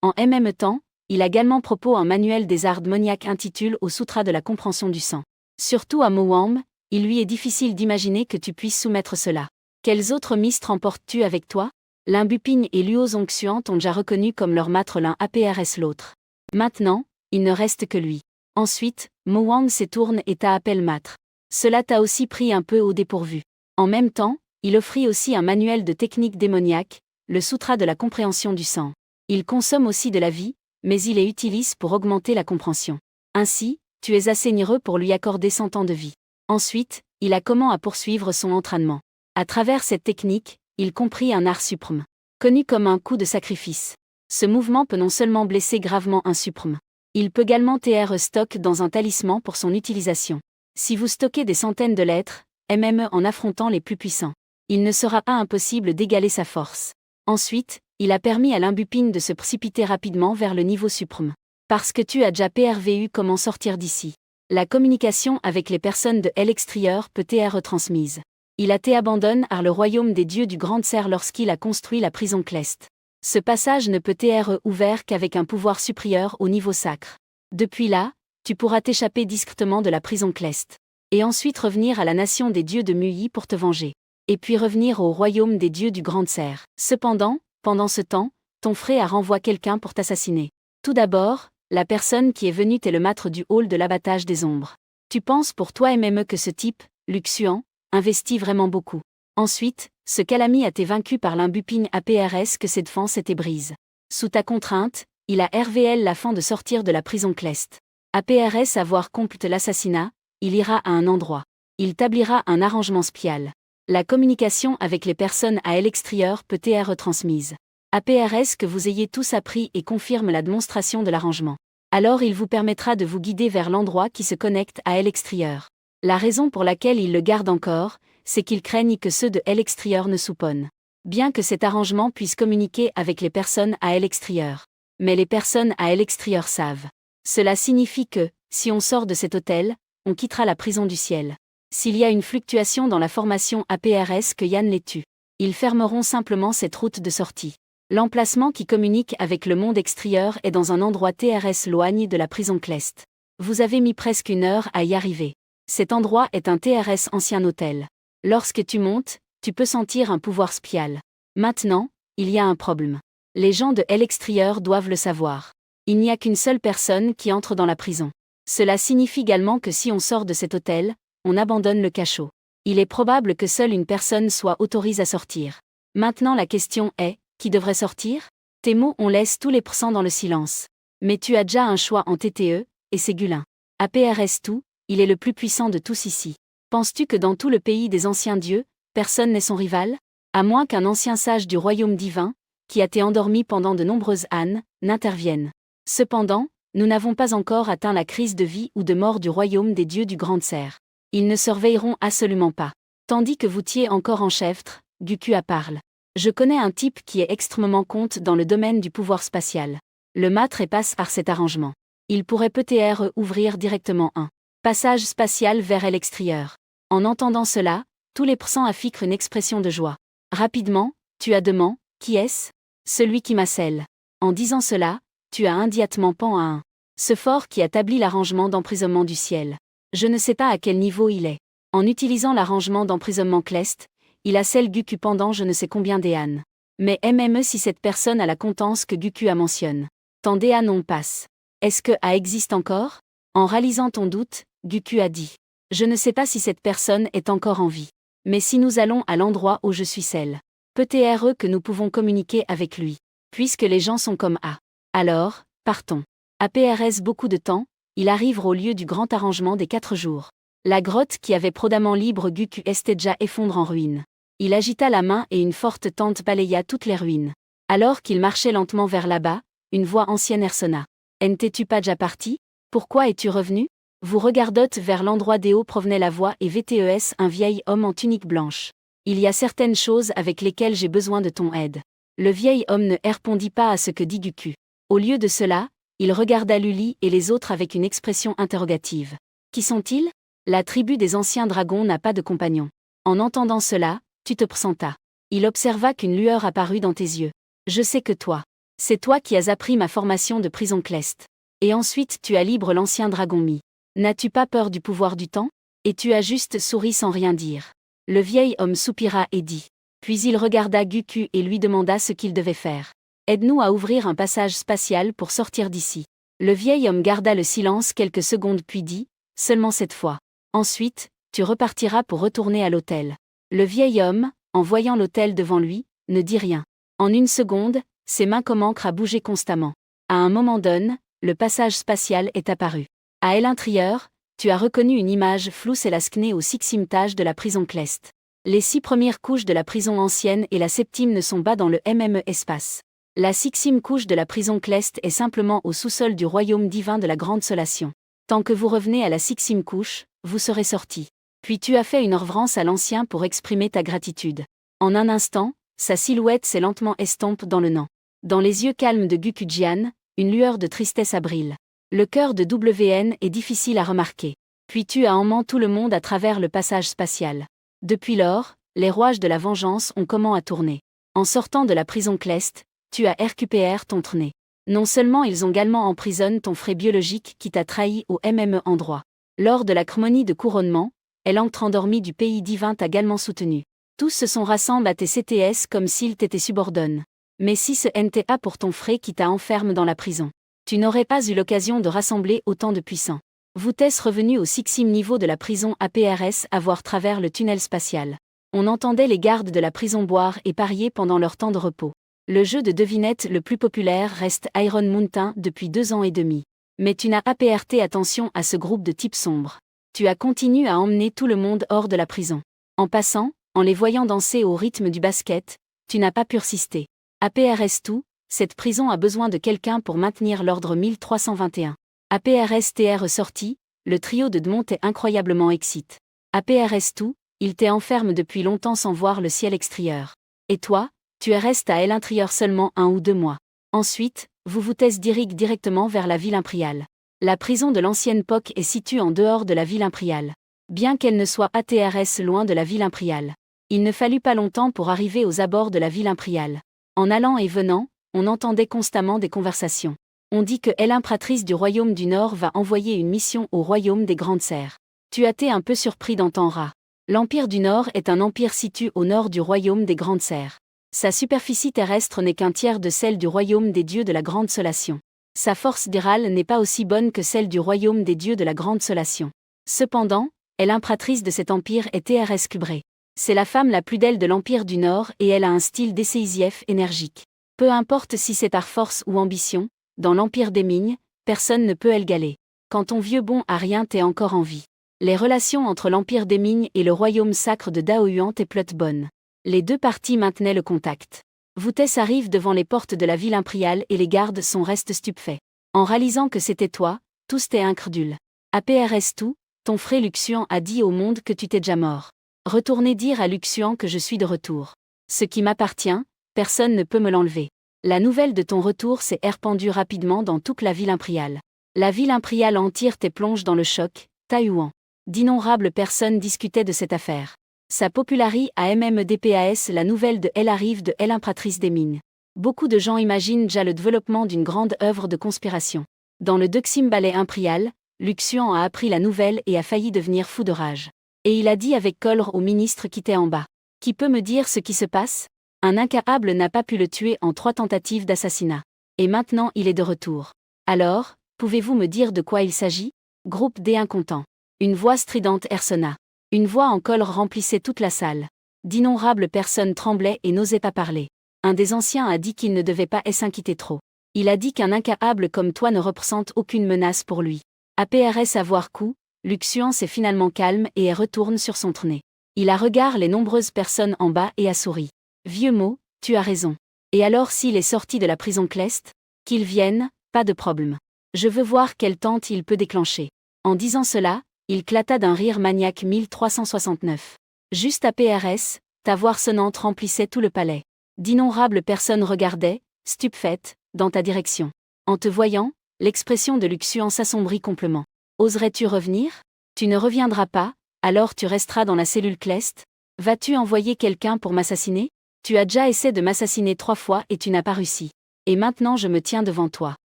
En même temps, il a également propos un manuel des arts démoniaques intitulé Au Sutra de la compréhension du sang. Surtout à Mowam, il lui est difficile d'imaginer que tu puisses soumettre cela. Quels autres mystres emportes-tu avec toi? Limbuping et Luo Zongxuan t'ont déjà reconnu comme leur maître l'un APRS l'autre. Maintenant, il ne reste que lui. Ensuite, Mowang se tourne et t'appelle maître. Cela t'a aussi pris un peu au dépourvu. En même temps, il offrit aussi un manuel de technique démoniaque, le Sutra de la compréhension du sang. Il consomme aussi de la vie, mais il les utilise pour augmenter la compréhension. Ainsi, tu es assez généreux pour lui accorder 100 ans de vie. Ensuite, il a comment à poursuivre son entraînement. À travers cette technique, il comprit un art suprême, connu comme un coup de sacrifice. Ce mouvement peut non seulement blesser gravement un suprême, il peut également TR stock dans un talisman pour son utilisation. Si vous stockez des centaines de lettres, même en affrontant les plus puissants, il ne sera pas impossible d'égaler sa force. Ensuite, il a permis à Limbuping de se précipiter rapidement vers le niveau suprême. Parce que tu as déjà PRVU comment sortir d'ici. La communication avec les personnes de l'extérieur peut être retransmise. Il a été abandonné à le royaume des dieux du Grand Serre lorsqu'il a construit la prison Clest. Ce passage ne peut être ouvert qu'avec un pouvoir supérieur au niveau sacre. Depuis là, tu pourras t'échapper discrètement de la prison Clest. Et ensuite revenir à la nation des dieux de Muyi pour te venger. Et puis revenir au royaume des dieux du Grand Serre. Cependant, pendant ce temps, ton frère renvoie quelqu'un pour t'assassiner. Tout d'abord, la personne qui est venue est le maître du hall de l'abattage des ombres. Tu penses pour toi même que ce type, Luxuan, investit vraiment beaucoup. Ensuite, ce Calami a été vaincu par Limbuping APRS que ses défenses étaient brises. Sous ta contrainte, il a RVL la fin de sortir de la prison Clest. APRS avoir complète l'assassinat, il ira à un endroit. Il établira un arrangement spial. La communication avec les personnes à l'extérieur peut être retransmise. APRS que vous ayez tous appris et confirme la démonstration de l'arrangement. Alors il vous permettra de vous guider vers l'endroit qui se connecte à l'extérieur. La raison pour laquelle il le garde encore, c'est qu'ils craignent que ceux de l'extérieur ne souponnent. Bien que cet arrangement puisse communiquer avec les personnes à l'extérieur. Mais les personnes à l'extérieur savent. Cela signifie que, si on sort de cet hôtel, on quittera la prison du ciel. S'il y a une fluctuation dans la formation APRS que Yann les tue, ils fermeront simplement cette route de sortie. L'emplacement qui communique avec le monde extérieur est dans un endroit TRS loin de la prison Clest. Vous avez mis presque 1 heure à y arriver. Cet endroit est un TRS ancien hôtel. Lorsque tu montes, tu peux sentir un pouvoir spial. Maintenant, il y a un problème. Les gens de l'extérieur doivent le savoir. Il n'y a qu'une seule personne qui entre dans la prison. Cela signifie également que si on sort de cet hôtel, on abandonne le cachot. Il est probable que seule une personne soit autorisée à sortir. Maintenant la question est, qui devrait sortir? Tes mots on laisse tous les % dans le silence. Mais tu as déjà un choix en TTE, et c'est Gulin. APRS tout, il est le plus puissant de tous ici. Penses-tu que dans tout le pays des anciens dieux, personne n'est son rival? À moins qu'un ancien sage du royaume divin, qui a été endormi pendant de nombreuses années, n'intervienne. Cependant, nous n'avons pas encore atteint la crise de vie ou de mort du royaume des dieux du Grand Serre. Ils ne surveilleront absolument pas. Tandis que vous tiez encore en chèvre, Guku parle. Je connais un type qui est extrêmement compte dans le domaine du pouvoir spatial. Le maître passe par cet arrangement. Il pourrait peut-être ouvrir directement un passage spatial vers l'extérieur. En entendant cela, tous les % affichent une expression de joie. Rapidement, tu as demandé, qui est-ce? Celui qui m'asselle. En disant cela, tu as immédiatement pen à un. Ce fort qui établit l'arrangement d'emprisonnement du ciel. Je ne sais pas à quel niveau il est. En utilisant l'arrangement d'emprisonnement Clest, il assèle Guku pendant je ne sais combien d'Ean. Mais même si cette personne a la compétence que Guku a mentionne. Tant d'Ean on passe. Est-ce que A existe encore? En réalisant ton doute, Guku a dit. Je ne sais pas si cette personne est encore en vie. Mais si nous allons à l'endroit où je suis celle. Peut-être que nous pouvons communiquer avec lui. Puisque les gens sont comme A. Alors, partons. APRS beaucoup de temps, il arrive au lieu du grand arrangement des 4 jours. La grotte qui avait prudemment libre Guku était déjà effondre en ruine. Il agita la main et une forte tente balaya toutes les ruines. Alors qu'il marchait lentement vers là-bas, une voix ancienne ressonna. N'étais-tu pas déjà parti? Pourquoi es-tu revenu? Vous regardote vers l'endroit d'où provenait la voix et VTES un vieil homme en tunique blanche. Il y a certaines choses avec lesquelles j'ai besoin de ton aide. Le vieil homme ne répondit pas à ce que dit Guku. Au lieu de cela, il regarda Luli et les autres avec une expression interrogative. Qui sont-ils? La tribu des anciens dragons n'a pas de compagnons. En entendant cela, tu te pressentas. Il observa qu'une lueur apparut dans tes yeux. Je sais que toi. C'est toi qui as appris ma formation de prison Clest. Et ensuite tu as libre l'ancien dragon Mi. N'as-tu pas peur du pouvoir du temps? Et tu as juste souri sans rien dire. Le vieil homme soupira et dit. Puis il regarda Guku et lui demanda ce qu'il devait faire. Aide-nous à ouvrir un passage spatial pour sortir d'ici. Le vieil homme garda le silence quelques secondes puis dit, seulement cette fois. Ensuite, tu repartiras pour retourner à l'hôtel. Le vieil homme, en voyant l'hôtel devant lui, ne dit rien. En une seconde, ses mains commencent à bouger constamment. À un moment donné, le passage spatial est apparu. À l'intérieur, tu as reconnu une image floue, c'est la skné au 6e étage de la prison Clest. Les 6 premières couches de la prison ancienne et la 7e ne sont pas dans le espace. La 6e couche de la prison Clest est simplement au sous-sol du royaume divin de la Grande Solation. Tant que vous revenez à la 6e couche, vous serez sorti. Puis tu as fait une reverence à l'ancien pour exprimer ta gratitude. En un instant, sa silhouette s'est lentement estompe dans le nan. Dans les yeux calmes de Gukujian, une lueur de tristesse abrille. Le cœur de WN est difficile à remarquer. Puis tu as emmené tout le monde à travers le passage spatial. Depuis lors, les rouages de la vengeance ont commencé à tourner. En sortant de la prison Clest, tu as récupéré ton traîné. Non seulement ils ont également emprisonné ton frère biologique qui t'a trahi au endroit. Lors de la cérémonie de couronnement, l'encre endormie du pays divin t'a également soutenu. Tous se sont rassemblés à tes CTS comme s'ils t'étaient subordonnés. Mais si ce n'était pas pour ton frère qui t'a enfermé dans la prison, tu n'aurais pas eu l'occasion de rassembler autant de puissants. Vous êtes revenu au 6e niveau de la prison APRS à voir travers le tunnel spatial. On entendait les gardes de la prison boire et parier pendant leur temps de repos. Le jeu de devinette le plus populaire reste Iron Mountain depuis 2 ans et demi. Mais tu n'as pas prêté attention à ce groupe de types sombres. Tu as continué à emmener tout le monde hors de la prison. En passant, en les voyant danser au rythme du basket, tu n'as pas persisté. APRS tout, cette prison a besoin de quelqu'un pour maintenir l'ordre 1321. APRS t'est ressorti, le trio de Dmont est incroyablement excité. APRS tout, il t'est enferme depuis longtemps sans voir le ciel extérieur. Et toi, tu es resté à l'intérieur seulement 1 ou 2 mois. Ensuite, vous diriguez directement vers la ville impériale. La prison de l'ancienne POC est située en dehors de la ville impériale. Bien qu'elle ne soit ATRS loin de la ville impériale. Il ne fallut pas longtemps pour arriver aux abords de la ville impériale. En allant et venant, on entendait constamment des conversations. On dit que l'impératrice du royaume du Nord va envoyer une mission au royaume des Grandes Serres. Tu as été un peu surpris d'entendre. L'Empire du Nord est un empire situé au nord du royaume des Grandes Serres. Sa superficie terrestre n'est qu'un tiers de celle du royaume des dieux de la Grande Solation. Sa force virale n'est pas aussi bonne que celle du royaume des dieux de la Grande Solation. Cependant, l'impératrice de cet empire est TRS Cubré. C'est la femme la plus belle de l'Empire du Nord et elle a un style décisif énergique. Peu importe si c'est par force ou ambition, dans l'Empire des Mignes, personne ne peut l'égaler. Quand ton vieux bon a rien t'es encore en vie. Les relations entre l'Empire des Mignes et le royaume sacre de Daoyuan t'est plutôt bonne. Les deux parties maintenaient le contact. Voutès arrive devant les portes de la ville impériale et les gardes restent stupéfaits. En réalisant que c'était toi, tous t'es incrédules. APRS tout, ton frère Luxian a dit au monde que tu t'es déjà mort. Retournez dire à Luxian que je suis de retour. Ce qui m'appartient, personne ne peut me l'enlever. La nouvelle de ton retour s'est répandue rapidement dans toute la ville impériale. La ville impériale entière t'est plonge dans le choc, Taïwan. D'innombrables personnes discutaient de cette affaire. Sa popularité à MMDPAS, la nouvelle de elle arrive de l'impératrice des Mines. Beaucoup de gens imaginent déjà le développement d'une grande œuvre de conspiration. Dans le Duxim Ballet impérial, Luxian a appris la nouvelle et a failli devenir fou de rage. Et il a dit avec colère au ministre qui était en bas. Qui peut me dire ce qui se passe? Un incapable n'a pas pu le tuer en 3 tentatives d'assassinat. Et maintenant il est de retour. Alors, pouvez-vous me dire de quoi il s'agit? Groupe des incontents. Une voix stridente sonna. Une voix en colère remplissait toute la salle. D'innombrables personnes tremblaient et n'osaient pas parler. Un des anciens a dit qu'il ne devait pas s'inquiéter trop. Il a dit qu'un incapable comme toi ne représente aucune menace pour lui. APRS avoir coup, Luxian s'est finalement calme et retourne sur son traîné. Il a regardé les nombreuses personnes en bas et a souri. Vieux mot, tu as raison. Et alors s'il est sorti de la prison Clest? Qu'il vienne, pas de problème. Je veux voir quelle tente il peut déclencher. En disant cela, il éclata d'un rire maniaque 1369. Juste à PRS, ta voix sonnante remplissait tout le palais. D'innombrables personnes regardaient, stupéfaites, dans ta direction. En te voyant, l'expression de Luxuan s'assombrit complètement. Oserais-tu revenir? Tu ne reviendras pas, alors tu resteras dans la cellule Clest? Vas-tu envoyer quelqu'un pour m'assassiner? Tu as déjà essayé de m'assassiner 3 fois et tu n'as pas réussi. Et maintenant je me tiens devant toi.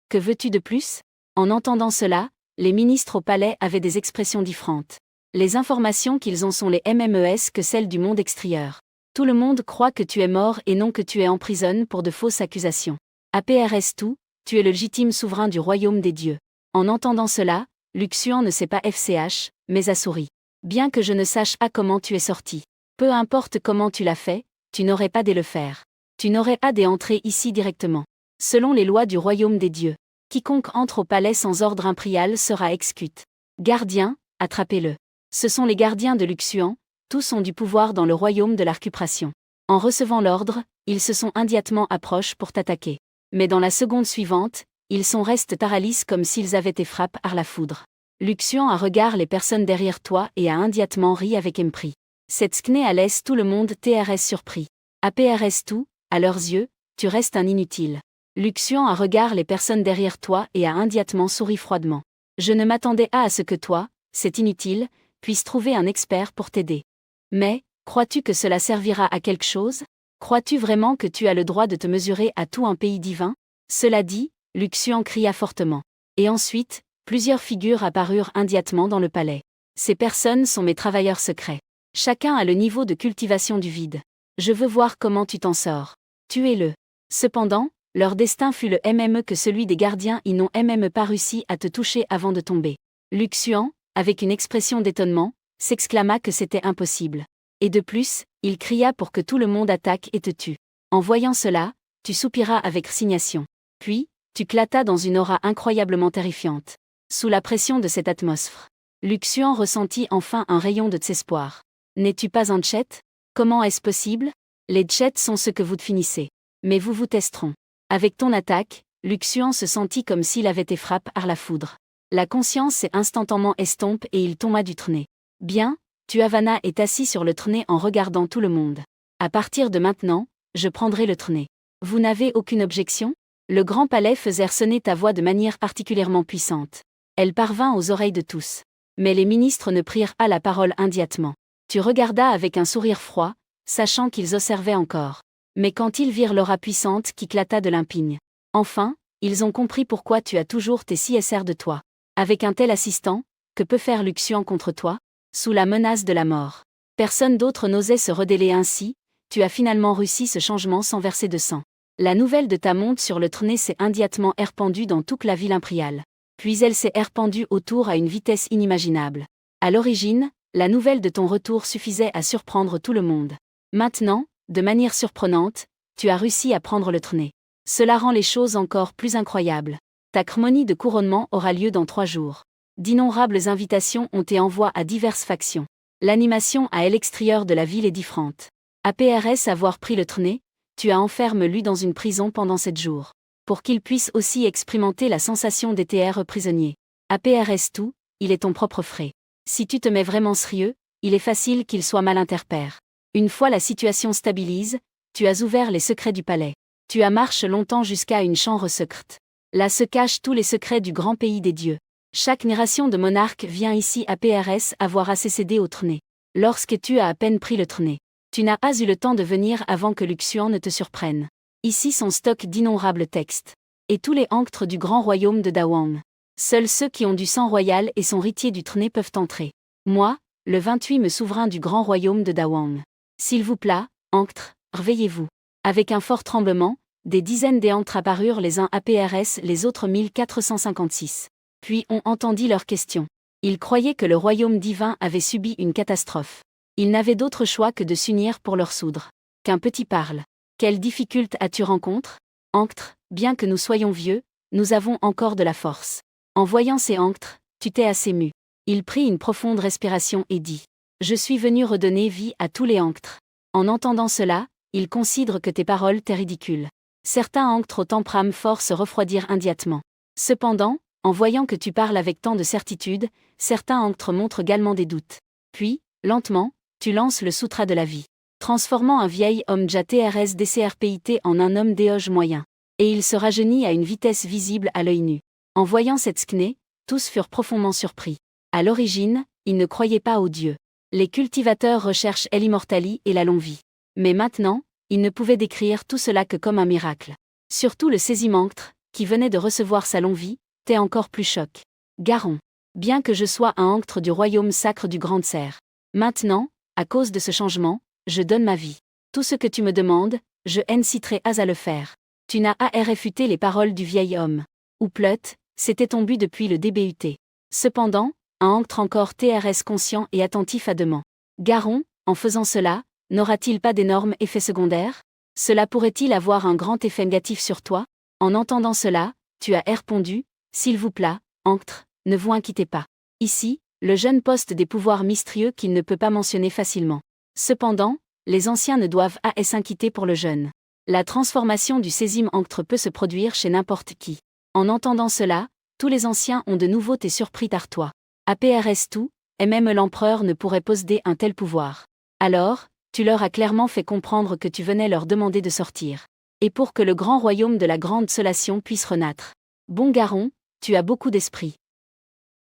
Que veux-tu de plus? En entendant cela, les ministres au palais avaient des expressions différentes. Les informations qu'ils ont sont les mêmes que celles du monde extérieur. Tout le monde croit que tu es mort et non que tu es en prison pour de fausses accusations. APRS tout, tu es le légitime souverain du royaume des dieux. En entendant cela, Luxuan ne sait pas FCH, mais a souri. Bien que je ne sache pas comment tu es sorti. Peu importe comment tu l'as fait, tu n'aurais pas dû le faire. Tu n'aurais pas dû entrer ici directement. Selon les lois du royaume des dieux, quiconque entre au palais sans ordre impérial sera exécuté. Gardien, attrapez-le. Ce sont les gardiens de Luxuan, tous ont du pouvoir dans le royaume de la récupération. En recevant l'ordre, ils se sont immédiatement approchés pour t'attaquer. Mais dans la seconde suivante, ils sont restent paralyses comme s'ils avaient été frappés par la foudre. Luxuan a regardé les personnes derrière toi et a immédiatement ri avec mépris. Cette skné à l'aise tout le monde TRS surpris. APRS tout, à leurs yeux, tu restes un inutile. Luxuan a regardé les personnes derrière toi et a immédiatement souri froidement. Je ne m'attendais pas à ce que toi, c'est inutile, puisses trouver un expert pour t'aider. Mais, crois-tu que cela servira à quelque chose? Crois-tu vraiment que tu as le droit de te mesurer à tout un pays divin? Cela dit, Luxuan cria fortement. Et ensuite, plusieurs figures apparurent immédiatement dans le palais. Ces personnes sont mes travailleurs secrets. Chacun a le niveau de cultivation du vide. Je veux voir comment tu t'en sors. Tuez-le. Cependant, leur destin fut le même que celui des gardiens. Ils n'ont même pas réussi à te toucher avant de tomber. Luxuan, avec une expression d'étonnement, s'exclama que c'était impossible. Et de plus, il cria pour que tout le monde attaque et te tue. En voyant cela, tu soupiras avec résignation. Puis, tu éclatas dans une aura incroyablement terrifiante. Sous la pression de cette atmosphère, Luxuan ressentit enfin un rayon de désespoir. N'es-tu pas un tchète? Comment est-ce possible? Les tchètes sont ceux que vous finissez. Mais vous testeront. Avec ton attaque, Luxuan se sentit comme s'il avait été frappé par la foudre. La conscience s'est instantanément estompée et il tomba du trône. Bien, Tuavana est assis sur le trône en regardant tout le monde. À partir de maintenant, je prendrai le trône. Vous n'avez aucune objection? Le grand palais faisait résonner ta voix de manière particulièrement puissante. Elle parvint aux oreilles de tous. Mais les ministres ne prirent pas la parole immédiatement. Tu regardas avec un sourire froid, sachant qu'ils observaient encore. Mais quand ils virent l'aura puissante qui éclata de l'impigne. Enfin, ils ont compris pourquoi tu as toujours tes CSR de toi. Avec un tel assistant, que peut faire Luxuan contre toi? Sous la menace de la mort. Personne d'autre n'osait se rebeller ainsi, tu as finalement réussi ce changement sans verser de sang. La nouvelle de ta monte sur le trône s'est immédiatement répandue dans toute la ville impériale. Puis elle s'est répandue autour à une vitesse inimaginable. À l'origine, la nouvelle de ton retour suffisait à surprendre tout le monde. Maintenant, de manière surprenante, tu as réussi à prendre le trône. Cela rend les choses encore plus incroyables. Ta cérémonie de couronnement aura lieu dans 3 jours. D'innombrables invitations ont été envoyées à diverses factions. L'animation à l'extérieur de la ville est différente. APRS avoir pris le trône, tu as enfermé-le dans une prison pendant 7 jours. Pour qu'il puisse aussi expérimenter la sensation d'être prisonnier. APRS tout, il est ton propre frais. Si tu te mets vraiment sérieux, il est facile qu'il soit mal interprété. Une fois la situation stabilise, tu as ouvert les secrets du palais. Tu as marché longtemps jusqu'à une chambre secrète. Là se cachent tous les secrets du grand pays des dieux. Chaque génération de monarques vient ici à PRS avoir assez cédé au trône. Lorsque tu as à peine pris le trône, tu n'as pas eu le temps de venir avant que Luxuan ne te surprenne. Ici son stock d'innombrables textes. Et tous les anctres du grand royaume de Dawang. Seuls ceux qui ont du sang royal et sont héritiers du trône peuvent entrer. Moi, le 28e souverain du grand royaume de Dawang. S'il vous plaît, anctres, réveillez-vous. Avec un fort tremblement, des dizaines d'anctres apparurent les uns à PRS, les autres 1456. Puis on entendit leurs questions. Ils croyaient que le royaume divin avait subi une catastrophe. Ils n'avaient d'autre choix que de s'unir pour leur soudre. Qu'un petit parle. Quelle difficulté as-tu rencontre? Anctres, bien que nous soyons vieux, nous avons encore de la force. En voyant ces anctres, tu t'es assez ému. Il prit une profonde respiration et dit. Je suis venu redonner vie à tous les anctres. En entendant cela, il considère que tes paroles t'es ridicules. Certains anctres au tempérament fort se refroidirent immédiatement. Cependant, En voyant que tu parles avec tant de certitude, certains anctres montrent également des doutes. Puis, lentement, tu lances le sutra de la vie, transformant un vieil homme déjà TRS-DCRPIT en un homme déoge moyen. Et il se rajeunit à une vitesse visible à l'œil nu. En voyant cette skné, tous furent profondément surpris. À l'origine, ils ne croyaient pas aux dieux. Les cultivateurs recherchent l'immortalité et la longue vie. Mais maintenant, ils ne pouvaient décrire tout cela que comme un miracle. Surtout le Sésimanctre, qui venait de recevoir sa longue vie, t'es encore plus choc. Garon. Bien que je sois un anctre du royaume sacre du Grand Serre. Maintenant, à cause de ce changement, je donne ma vie. Tout ce que tu me demandes, je inciterai à le faire. Tu n'as à réfuter les paroles du vieil homme. Ou pleut, c'était ton but depuis le DBUT. Cependant, un anctre encore TRS conscient et attentif à demain. Garon, en faisant cela, n'aura-t-il pas d'énormes effets secondaires? Cela pourrait-il avoir un grand effet négatif sur toi? En entendant cela, tu as répondu, s'il vous plaît, anctre, ne vous inquiétez pas. Ici, le jeune poste des pouvoirs mystérieux qu'il ne peut pas mentionner facilement. Cependant, les anciens ne doivent pas s'inquiéter pour le jeune. La transformation du sésime anctre peut se produire chez n'importe qui. En entendant cela, tous les anciens ont de nouveau été surpris par toi. APRS tout, et même l'empereur ne pourrait posséder un tel pouvoir. Alors, tu leur as clairement fait comprendre que tu venais leur demander de sortir. Et pour que le grand royaume de la grande solation puisse renaître. Bon Garon, tu as beaucoup d'esprit.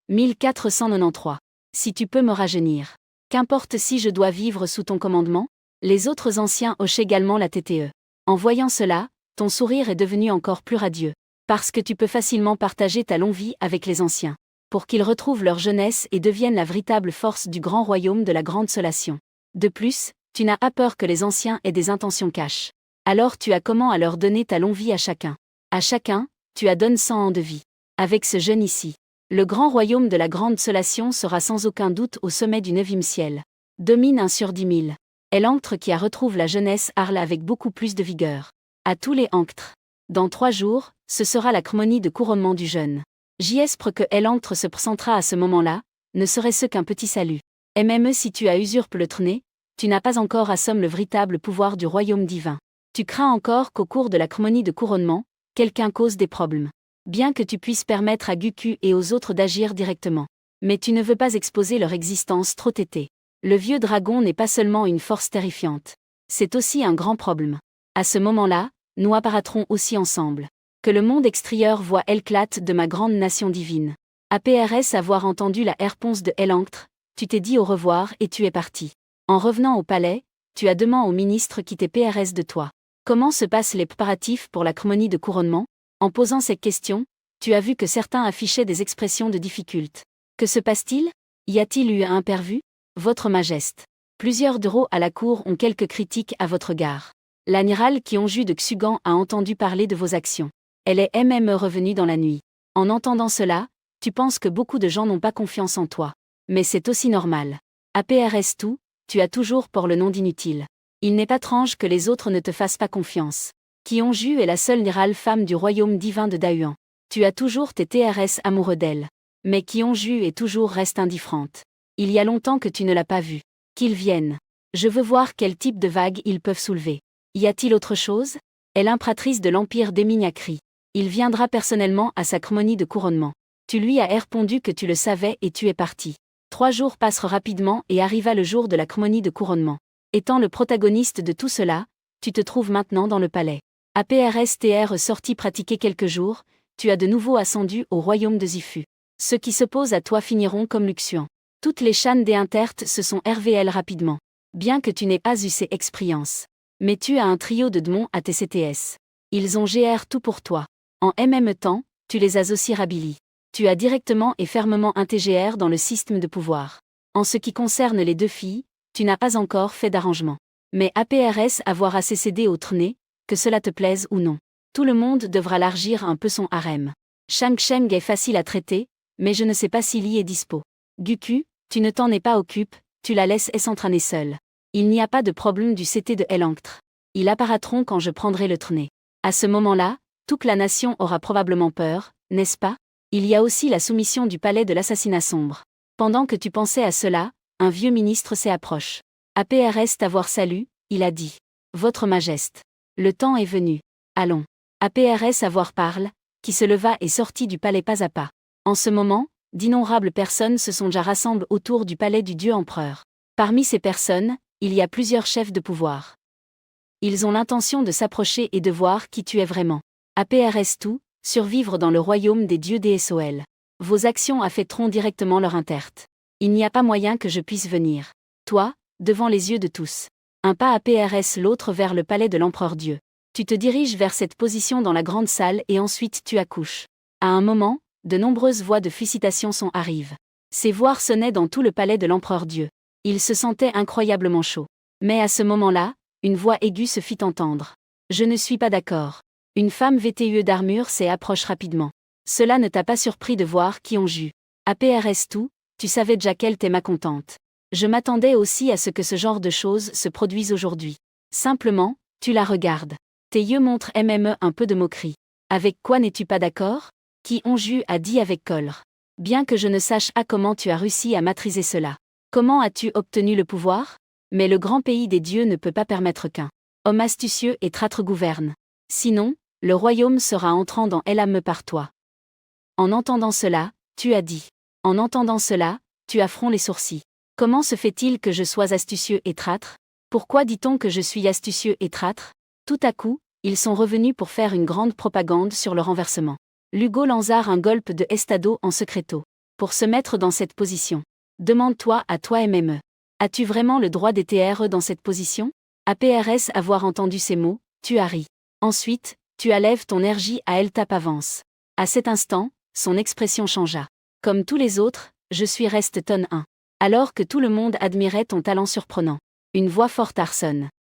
1493. Si tu peux me rajeunir. Qu'importe si je dois vivre sous ton commandement? Les autres anciens hochaient également la tête. En voyant cela, ton sourire est devenu encore plus radieux. Parce que tu peux facilement partager ta longue vie avec les anciens. Pour qu'ils retrouvent leur jeunesse et deviennent la véritable force du grand royaume de la grande solation. De plus, tu n'as pas peur que les anciens aient des intentions caches. Alors tu as comment à leur donner ta longue vie à chacun? À chacun, tu as donné 100 ans de vie. Avec ce jeune ici, le grand royaume de la grande solation sera sans aucun doute au sommet du 9e ciel. Domine 1 sur 10 000. Et l'anctre qui a retrouve la jeunesse harle avec beaucoup plus de vigueur. À tous les anctres. Dans 3 jours, ce sera la cérémonie de couronnement du jeune. J'espère que l'anctre se présentera à ce moment-là, ne serait-ce qu'un petit salut. Et même si tu as usurpé le trône, tu n'as pas encore assommé le véritable pouvoir du royaume divin. Tu crains encore qu'au cours de la cérémonie de couronnement, quelqu'un cause des problèmes. Bien que tu puisses permettre à Guku et aux autres d'agir directement. Mais tu ne veux pas exposer leur existence trop tétée. Le vieux dragon n'est pas seulement une force terrifiante. C'est aussi un grand problème. À ce moment-là, nous apparaîtrons aussi ensemble. Que le monde extérieur voit l'éclate de ma grande nation divine. APRS avoir entendu la réponse de l'anctre, tu t'es dit au revoir et tu es parti. En revenant au palais, tu as demandé au ministre qui t'est PRS de toi. Comment se passent les préparatifs pour la cérémonie de couronnement? En posant cette question, tu as vu que certains affichaient des expressions de difficulté. Que se passe-t-il? Y a-t-il eu un imprévu? Votre Majesté. Plusieurs drôles à la cour ont quelques critiques à votre égard. L'amiral Kyonju de Xugan a entendu parler de vos actions. Elle est même revenue dans la nuit. En entendant cela, tu penses que beaucoup de gens n'ont pas confiance en toi. Mais c'est aussi normal. APRS tout, tu as toujours pour le nom d'inutile. Il n'est pas étrange que les autres ne te fassent pas confiance. Kyonju est la seule nirale femme du royaume divin de Dahuan. Tu as toujours tes TRS amoureux d'elle. Mais Kyonju est toujours reste indifférente. Il y a longtemps que tu ne l'as pas vue. Qu'ils viennent. Je veux voir quel type de vagues ils peuvent soulever. Y a-t-il autre chose? Elle impératrice de l'Empire d'Emignacri. Il viendra personnellement à sa cérémonie de couronnement. Tu lui as répondu que tu le savais et tu es parti. 3 jours passent rapidement et arriva le jour de la cérémonie de couronnement. Étant le protagoniste de tout cela, tu te trouves maintenant dans le palais. APRSTR sorti pratiquer quelques jours, tu as de nouveau ascendu au royaume de Zifu. Ceux qui s'opposent à toi finiront comme Luxian. Toutes les chaînes des intertes se sont RVL rapidement. Bien que tu n'aies pas eu ces expériences. Mais tu as un trio de démons à tes CTS. Ils ont GR tout pour toi. En même temps, tu les as aussi rabilis. Tu as directement et fermement un TGR dans le système de pouvoir. En ce qui concerne les 2 filles, tu n'as pas encore fait d'arrangement. Mais APRS avoir assez cédé au trône, que cela te plaise ou non. Tout le monde devra largir un peu son harem. Shang Sheng est facile à traiter, mais je ne sais pas s'il y est dispo. Guku, tu ne t'en es pas occupe, tu la laisses s'entraîner seule. Il n'y a pas de problème du CT de l'anctre. Ils apparaîtront quand je prendrai le trône. À ce moment-là, toute la nation aura probablement peur, n'est-ce pas? Il y a aussi la soumission du palais de l'assassinat sombre. Pendant que tu pensais à cela, un vieux ministre s'approche. APRS t'avoir salut, il a dit. Votre Majesté. Le temps est venu. Allons. APRS avoir parle, qui se leva et sortit du palais pas à pas. En ce moment, d'innombrables personnes se sont déjà rassemblées autour du palais du dieu empereur. Parmi ces personnes, il y a plusieurs chefs de pouvoir. Ils ont l'intention de s'approcher et de voir qui tu es vraiment. APRS tout, survivre dans le royaume des dieux DSOL. Vos actions affecteront directement leur interte. Il n'y a pas moyen que je puisse venir. Toi, devant les yeux de tous. Un pas APRS l'autre vers le palais de l'empereur Dieu. Tu te diriges vers cette position dans la grande salle et ensuite tu accouches. À un moment, de nombreuses voix de félicitations arrivent. Ces voix sonnaient dans tout le palais de l'empereur Dieu. Il se sentait incroyablement chaud. Mais à ce moment-là, une voix aiguë se fit entendre. Je ne suis pas d'accord. Une femme vêtue d'armure approche rapidement. Cela ne t'a pas surpris de voir qui ont ju. APRS tout, tu savais déjà qu'elle t'est mécontente. Je m'attendais aussi à ce que ce genre de choses se produise aujourd'hui. Simplement, tu la regardes. Tes yeux montrent un peu de moquerie. Avec quoi n'es-tu pas d'accord? Qui Onju a dit avec colère. Bien que je ne sache pas comment tu as réussi à maîtriser cela. Comment as-tu obtenu le pouvoir? Mais le grand pays des dieux ne peut pas permettre qu'un homme astucieux et traître gouverne. Sinon, le royaume sera entrant dans l'âme par toi. En entendant cela, tu as dit. En entendant cela, tu as front les sourcils. Comment se fait-il que je sois astucieux et traître? Pourquoi dit-on que je suis astucieux et traître? Tout à coup, ils sont revenus pour faire une grande propagande sur le renversement. Lugo lança un golpe de estado en secreto. Pour se mettre dans cette position. Demande-toi à toi-même. As-tu vraiment le droit d'être dans cette position? APRS avoir entendu ces mots, tu as ri. Ensuite, tu allèves ton énergie à elle tape avance. À cet instant, son expression changea. Comme tous les autres, je suis reste tonne 1. Alors que tout le monde admirait ton talent surprenant. Une voix forte sonne.